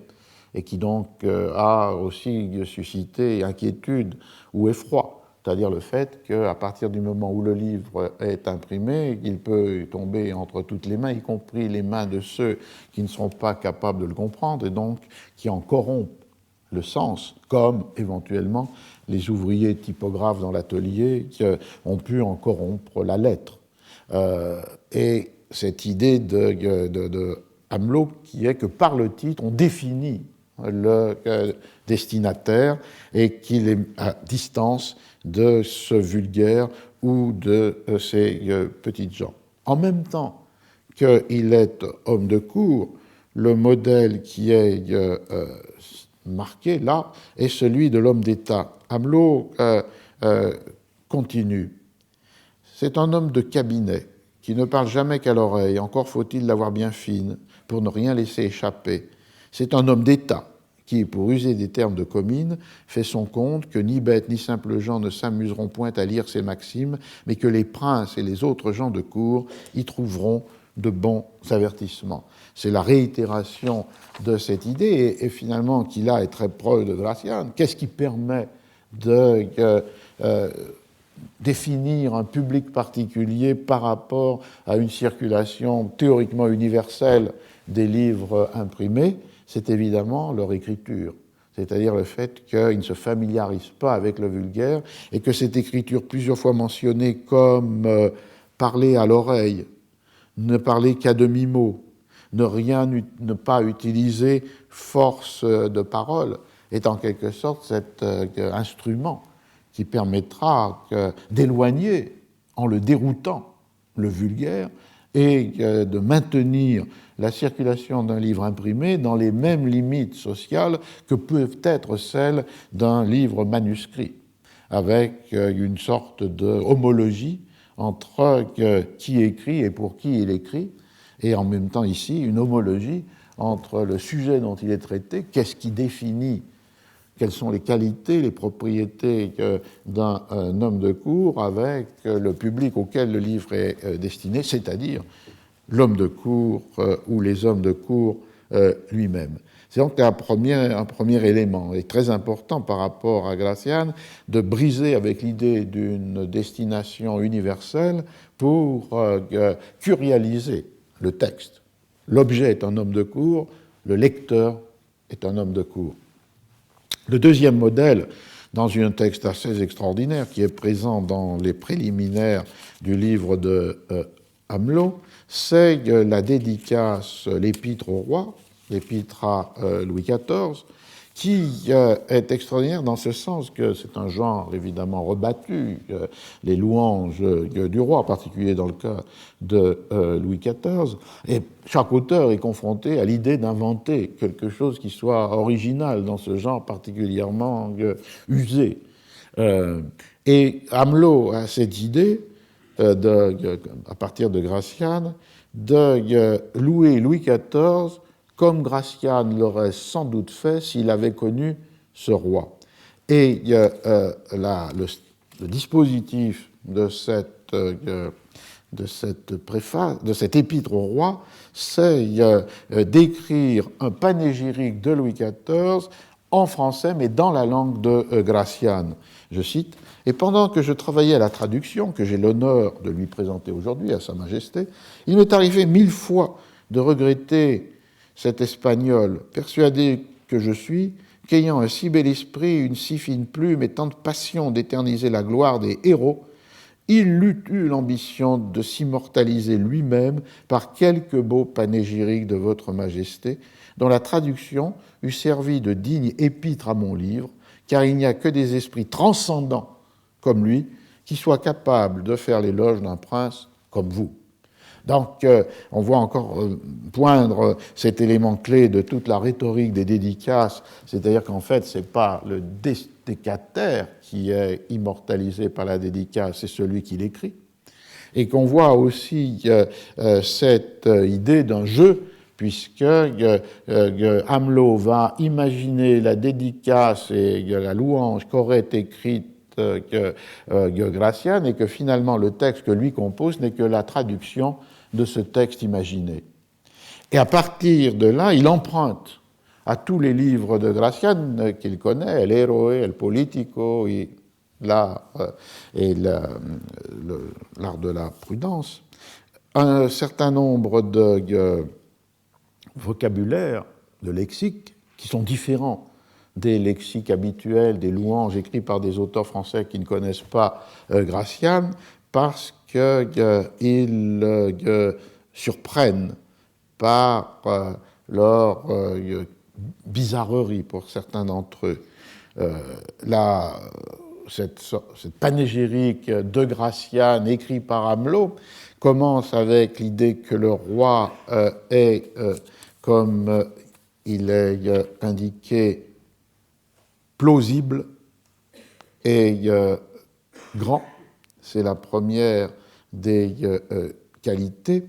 et qui donc a aussi suscité inquiétude ou effroi, c'est-à-dire le fait qu'à partir du moment où le livre est imprimé, il peut tomber entre toutes les mains, y compris les mains de ceux qui ne sont pas capables de le comprendre, et donc qui en corrompent le sens, comme éventuellement les ouvriers typographes dans l'atelier qui ont pu en corrompre la lettre. Et cette idée de Amelot qui est que par le titre, on définit le destinataire et qu'il est à distance de ce vulgaire ou de ces petites gens. En même temps qu'il est homme de cour, le modèle qui est marqué là est celui de l'homme d'État. Amelot continue. C'est un homme de cabinet qui ne parle jamais qu'à l'oreille, encore faut-il l'avoir bien fine pour ne rien laisser échapper. C'est un homme d'État qui, pour user des termes de Comines, fait son compte que ni bêtes ni simples gens ne s'amuseront point à lire ses maximes, mais que les princes et les autres gens de cour y trouveront de bons avertissements. C'est la réitération de cette idée, et finalement, qui là est très proche de Gracian. Qu'est-ce qui permet de définir un public particulier par rapport à une circulation théoriquement universelle des livres imprimés, c'est évidemment leur écriture. C'est-à-dire le fait qu'ils ne se familiarisent pas avec le vulgaire et que cette écriture, plusieurs fois mentionnée comme parler à l'oreille, ne parler qu'à demi-mot, ne pas utiliser force de parole, est en quelque sorte cet instrument qui permettra d'éloigner, en le déroutant, le vulgaire et de maintenir la circulation d'un livre imprimé dans les mêmes limites sociales que peuvent être celles d'un livre manuscrit, avec une sorte d'homologie entre qui écrit et pour qui il écrit, et en même temps ici une homologie entre le sujet dont il est traité, qu'est-ce qui définit, quelles sont les qualités, les propriétés d'un homme de cour, avec le public auquel le livre est destiné, c'est-à-dire l'homme de cour ou les hommes de cour lui-même. C'est donc un premier élément, et très important par rapport à Gracian, de briser avec l'idée d'une destination universelle pour curialiser le texte. L'objet est un homme de cour, le lecteur est un homme de cour. Le deuxième modèle, dans un texte assez extraordinaire qui est présent dans les préliminaires du livre de Amelot, c'est la dédicace, l'épître au roi, l'épître à Louis XIV, qui est extraordinaire dans ce sens que c'est un genre évidemment rebattu, les louanges du roi, en particulier dans le cas de Louis XIV, et chaque auteur est confronté à l'idée d'inventer quelque chose qui soit original dans ce genre particulièrement usé. Et Amelot a cette idée, à partir de Gracian, de louer Louis XIV comme Gracian l'aurait sans doute fait s'il avait connu ce roi. Et le dispositif de cette épître au roi, c'est d'écrire un panégyrique de Louis XIV en français, mais dans la langue de Gracian. Je cite, « Et pendant que je travaillais à la traduction, que j'ai l'honneur de lui présenter aujourd'hui à Sa Majesté, il m'est arrivé 1000 fois de regretter cet espagnol, persuadé que je suis, qu'ayant un si bel esprit, une si fine plume et tant de passion d'éterniser la gloire des héros, il eût eu l'ambition de s'immortaliser lui-même par quelque beau panégyrique de votre Majesté, dont la traduction eût servi de digne épître à mon livre, car il n'y a que des esprits transcendants comme lui qui soient capables de faire l'éloge d'un prince comme vous. » Donc, on voit encore poindre cet élément clé de toute la rhétorique des dédicaces, c'est-à-dire qu'en fait, ce n'est pas le dédicataire qui est immortalisé par la dédicace, c'est celui qui l'écrit. Et qu'on voit aussi cette idée d'un jeu, puisque Amelot va imaginer la dédicace et la louange qu'aurait écrite Gracian, et que finalement le texte que lui compose n'est que la traduction de ce texte imaginé. Et à partir de là, il emprunte à tous les livres de Gracian qu'il connaît, El Héroe, El Politico, et l'art de la prudence, un certain nombre de vocabulaires, de lexiques, qui sont différents des lexiques habituels, des louanges écrits par des auteurs français qui ne connaissent pas Gracian, parce qu'ils surprennent par leur bizarrerie pour certains d'entre eux. Cette panégyrique de Gracian écrit par Amelot commence avec l'idée que le roi est, comme il est indiqué, plausible et grand. C'est la première des qualités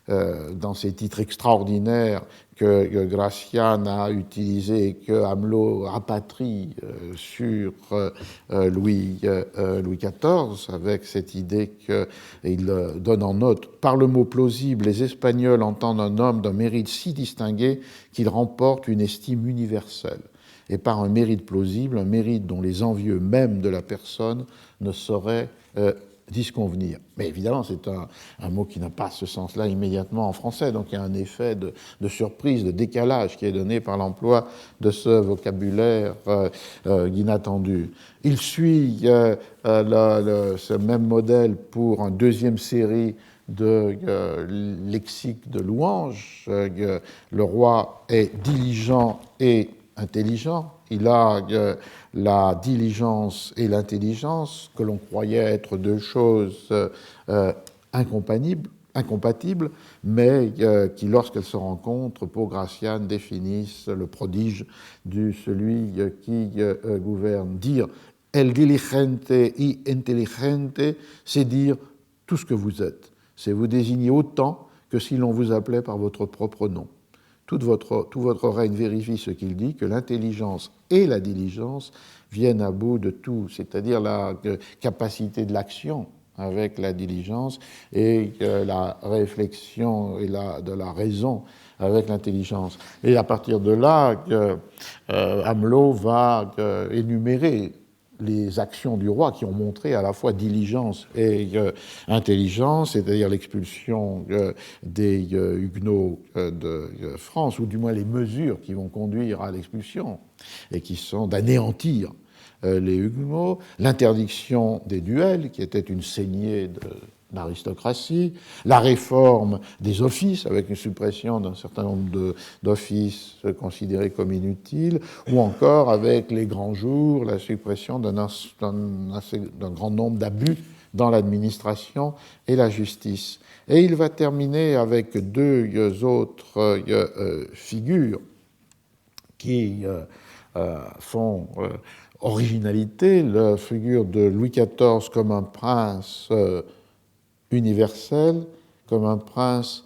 dans ces titres extraordinaires que Gracian a utilisés et que Amelot rapatrie sur Louis XIV, avec cette idée qu'il donne en note « Par le mot plausible, les Espagnols entendent un homme d'un mérite si distingué qu'il remporte une estime universelle. Et par un mérite plausible, un mérite dont les envieux même de la personne ne sauraient disconvenir. Mais évidemment, c'est un mot qui n'a pas ce sens-là immédiatement en français, donc il y a un effet de surprise, de décalage qui est donné par l'emploi de ce vocabulaire inattendu. Il suit ce même modèle pour une deuxième série de lexique de louanges. Le roi est diligent et intelligent. Il a la diligence et l'intelligence, que l'on croyait être deux choses incompatibles, mais qui, lorsqu'elles se rencontrent, pour Gracian, définissent le prodige de celui qui gouverne. Dire el diligente y intelligente, c'est dire tout ce que vous êtes. C'est vous désigner autant que si l'on vous appelait par votre propre nom. Tout votre règne vérifie ce qu'il dit, que l'intelligence et la diligence viennent à bout de tout, c'est-à-dire la capacité de l'action avec la diligence et la réflexion et de la raison avec l'intelligence. Et à partir de là, Amelot va énumérer les actions du roi qui ont montré à la fois diligence et intelligence, c'est-à-dire l'expulsion des Huguenots de France, ou du moins les mesures qui vont conduire à l'expulsion, et qui sont d'anéantir les Huguenots, l'interdiction des duels, qui était une saignée de l'aristocratie, la réforme des offices, avec une suppression d'un certain nombre d'offices considérés comme inutiles, ou encore avec les grands jours, la suppression d'un grand nombre d'abus dans l'administration et la justice. Et il va terminer avec deux autres figures qui font originalité, la figure de Louis XIV comme un prince universel, comme un prince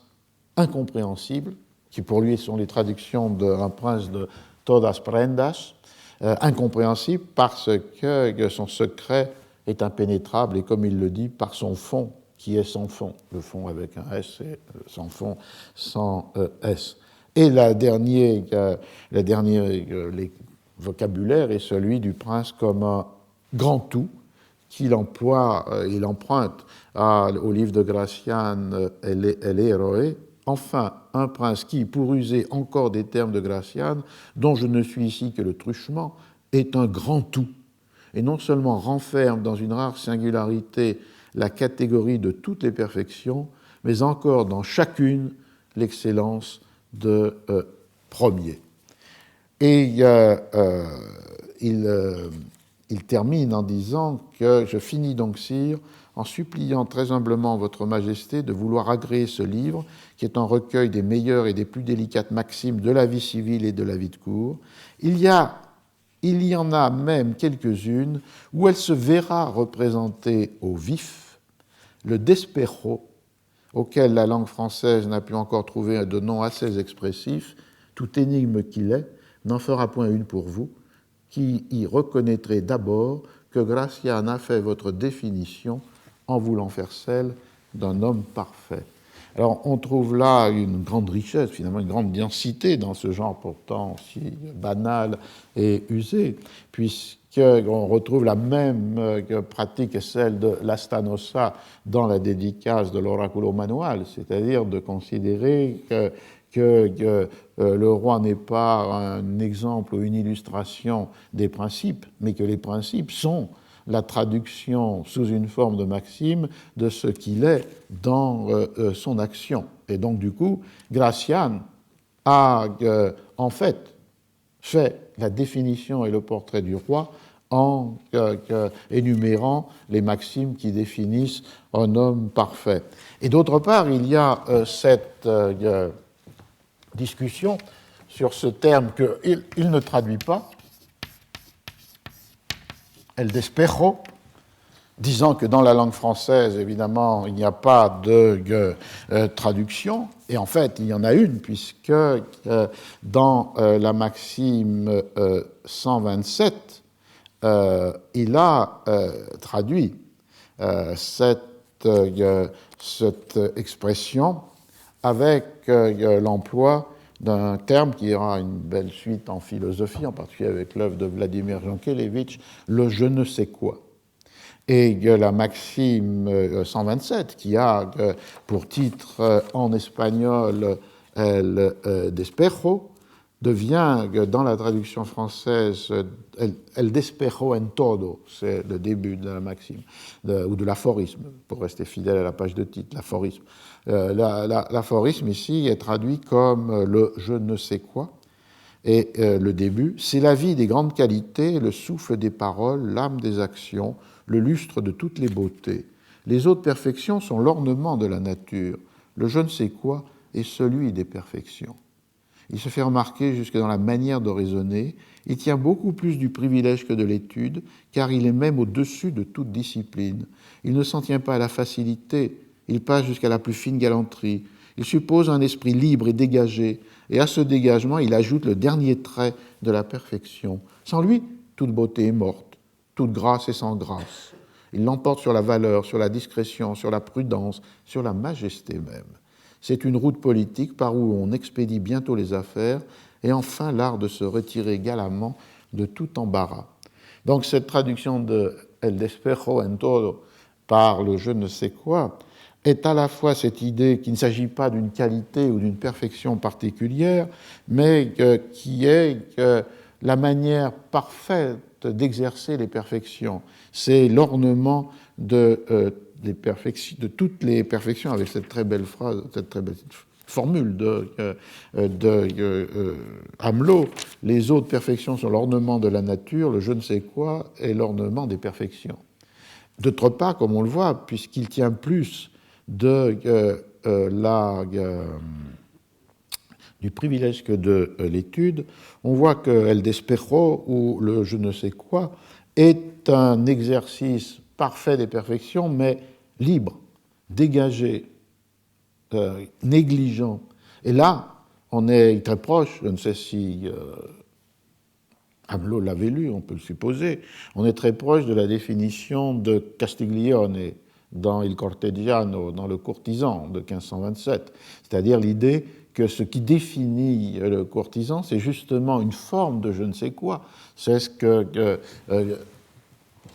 incompréhensible, qui pour lui sont les traductions d'un prince de todas prendas, incompréhensible parce que son secret est impénétrable et, comme il le dit, par son fond qui est sans fond. Le fond avec un S et sans fond sans S. Et le dernier vocabulaire est celui du prince comme un grand tout qu'il emploie, il emprunte au livre de Gracian, El Héroe. Enfin, un prince qui, pour user encore des termes de Gracian, dont je ne suis ici que le truchement, est un grand tout, et non seulement renferme dans une rare singularité la catégorie de toutes les perfections, mais encore dans chacune l'excellence de premier. Et il termine en disant que « Je finis donc, sire, en suppliant très humblement votre majesté de vouloir agréer ce livre, qui est un recueil des meilleures et des plus délicates maximes de la vie civile et de la vie de cour. Il y en a même quelques-unes où elle se verra représenter au vif le despejo, auquel la langue française n'a pu encore trouver de nom assez expressif, tout énigme qu'il est, n'en fera point une pour vous, qui y reconnaîtrez d'abord que Gracian a fait votre définition en voulant faire celle d'un homme parfait. » Alors, on trouve là une grande richesse, finalement une grande densité dans ce genre pourtant si banal et usé, puisqu'on retrouve la même pratique que celle de l'Astanosa dans la dédicace de l'Oraculo Manual, c'est-à-dire de considérer que le roi n'est pas un exemple ou une illustration des principes, mais que les principes sont la traduction sous une forme de maxime de ce qu'il est dans son action. Et donc, du coup, Gracian a en fait la définition et le portrait du roi en énumérant les maximes qui définissent un homme parfait. Et d'autre part, il y a cette discussion sur ce terme qu'il ne traduit pas, el despejo, disant que dans la langue française, évidemment, il n'y a pas de traduction, et en fait, il y en a une, puisque dans la maxime 127, il a traduit cette expression avec l'emploi d'un terme qui aura une belle suite en philosophie, en particulier avec l'œuvre de Vladimir Jankélévitch, le « je ne sais quoi ». et la maxime 127, qui a pour titre en espagnol El despejo, devient, dans la traduction française, El despejo en todo, c'est le début de la maxime, ou de l'aphorisme, pour rester fidèle à la page de titre, l'aphorisme. L'aphorisme ici est traduit comme le je ne sais quoi, et le début, c'est la vie des grandes qualités, le souffle des paroles, l'âme des actions, le lustre de toutes les beautés. Les autres perfections sont l'ornement de la nature. Le je ne sais quoi est celui des perfections. Il se fait remarquer jusque dans la manière de raisonner. Il tient beaucoup plus du privilège que de l'étude, car il est même au-dessus de toute discipline. Il ne s'en tient pas à la facilité, il passe jusqu'à la plus fine galanterie. Il suppose un esprit libre et dégagé, et à ce dégagement, il ajoute le dernier trait de la perfection. Sans lui, toute beauté est morte, toute grâce est sans grâce. Il l'emporte sur la valeur, sur la discrétion, sur la prudence, sur la majesté même. C'est une route politique par où on expédie bientôt les affaires et enfin l'art de se retirer galamment de tout embarras. Donc cette traduction de El despejo en todo par le je ne sais quoi est à la fois cette idée qu'il ne s'agit pas d'une qualité ou d'une perfection particulière, mais qui est la manière parfaite d'exercer les perfections. C'est l'ornement de toutes les perfections, avec cette très belle phrase, cette très belle formule de Hamelot. Les autres perfections sont l'ornement de la nature, le je ne sais quoi est l'ornement des perfections. D'autre part, comme on le voit, puisqu'il tient plus du privilège que de l'étude, on voit que El despejo, ou le je ne sais quoi, est un exercice parfait des perfections, mais libre, dégagé, négligent. Et là, on est très proche, je ne sais si Hamelot l'avait lu, on peut le supposer, on est très proche de la définition de Castiglione dans Il Cortegiano, dans Le Courtisan de 1527, c'est-à-dire l'idée que ce qui définit le courtisan, c'est justement une forme de je ne sais quoi. C'est ce que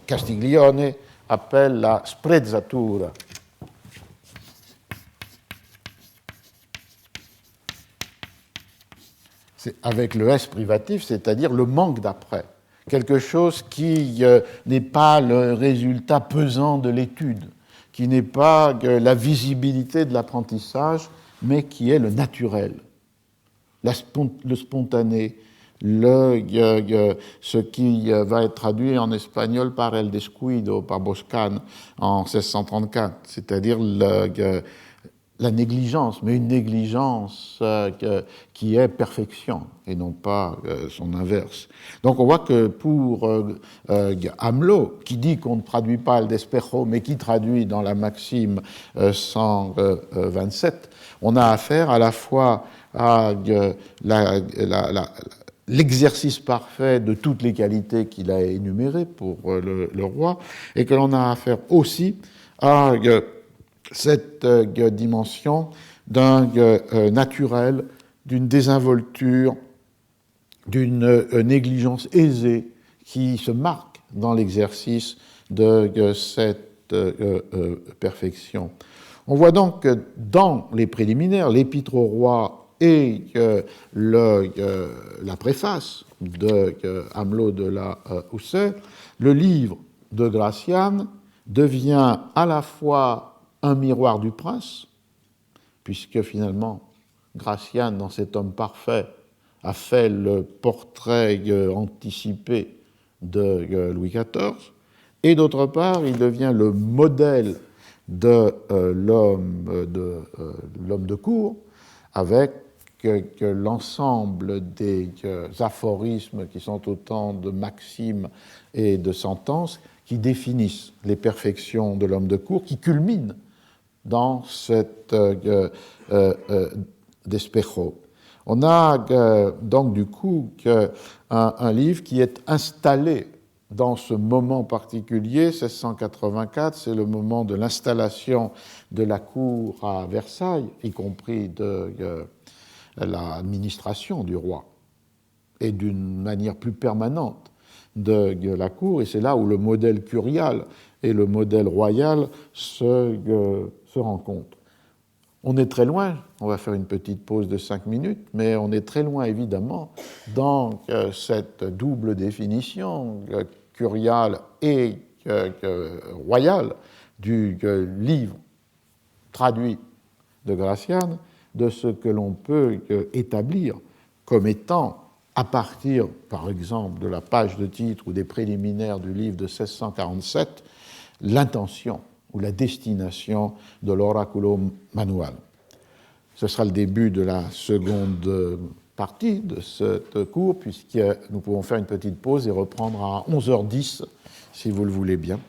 Castiglione appelle la sprezzatura. C'est avec le S privatif, c'est-à-dire le manque d'après. Quelque chose qui n'est pas le résultat pesant de l'étude, qui n'est pas la visibilité de l'apprentissage, mais qui est le naturel, le spontané, ce qui va être traduit en espagnol par El descuido, par Boscan en 1634, c'est-à-dire la négligence, mais une négligence qui est perfection et non pas son inverse. Donc on voit que pour Hamelot, qui dit qu'on ne traduit pas El despejo, mais qui traduit dans la maxime 127, on a affaire à la fois à l'exercice parfait de toutes les qualités qu'il a énumérées pour le roi, et que l'on a affaire aussi à cette dimension d'un naturel, d'une désinvolture, d'une négligence aisée qui se marque dans l'exercice de cette perfection. On voit donc que dans les préliminaires, l'épître au roi et la préface de Hamelot de la Houssaye, le livre de Gracian devient à la fois un miroir du prince, puisque finalement Gracian, dans cet homme parfait, a fait le portrait anticipé de Louis XIV, et d'autre part, il devient le modèle de l'homme de cour, avec l'ensemble des aphorismes qui sont autant de maximes et de sentences qui définissent les perfections de l'homme de cour, qui culminent dans cette despejo. On a donc du coup un livre qui est installé dans ce moment particulier, 1684, c'est le moment de l'installation de la cour à Versailles, y compris de l'administration du roi, et d'une manière plus permanente de la cour, et c'est là où le modèle curial et le modèle royal se rencontrent. On est très loin, on va faire une petite pause de 5 minutes, mais on est très loin évidemment dans cette double définition curiale et royale du livre traduit de Gracián, de ce que l'on peut établir comme étant, à partir, par exemple, de la page de titre ou des préliminaires du livre de 1647, l'intention ou la destination de l'Oraculo Manual. Ce sera le début de la seconde partie de ce cours, puisque nous pouvons faire une petite pause et reprendre à 11h10, si vous le voulez bien.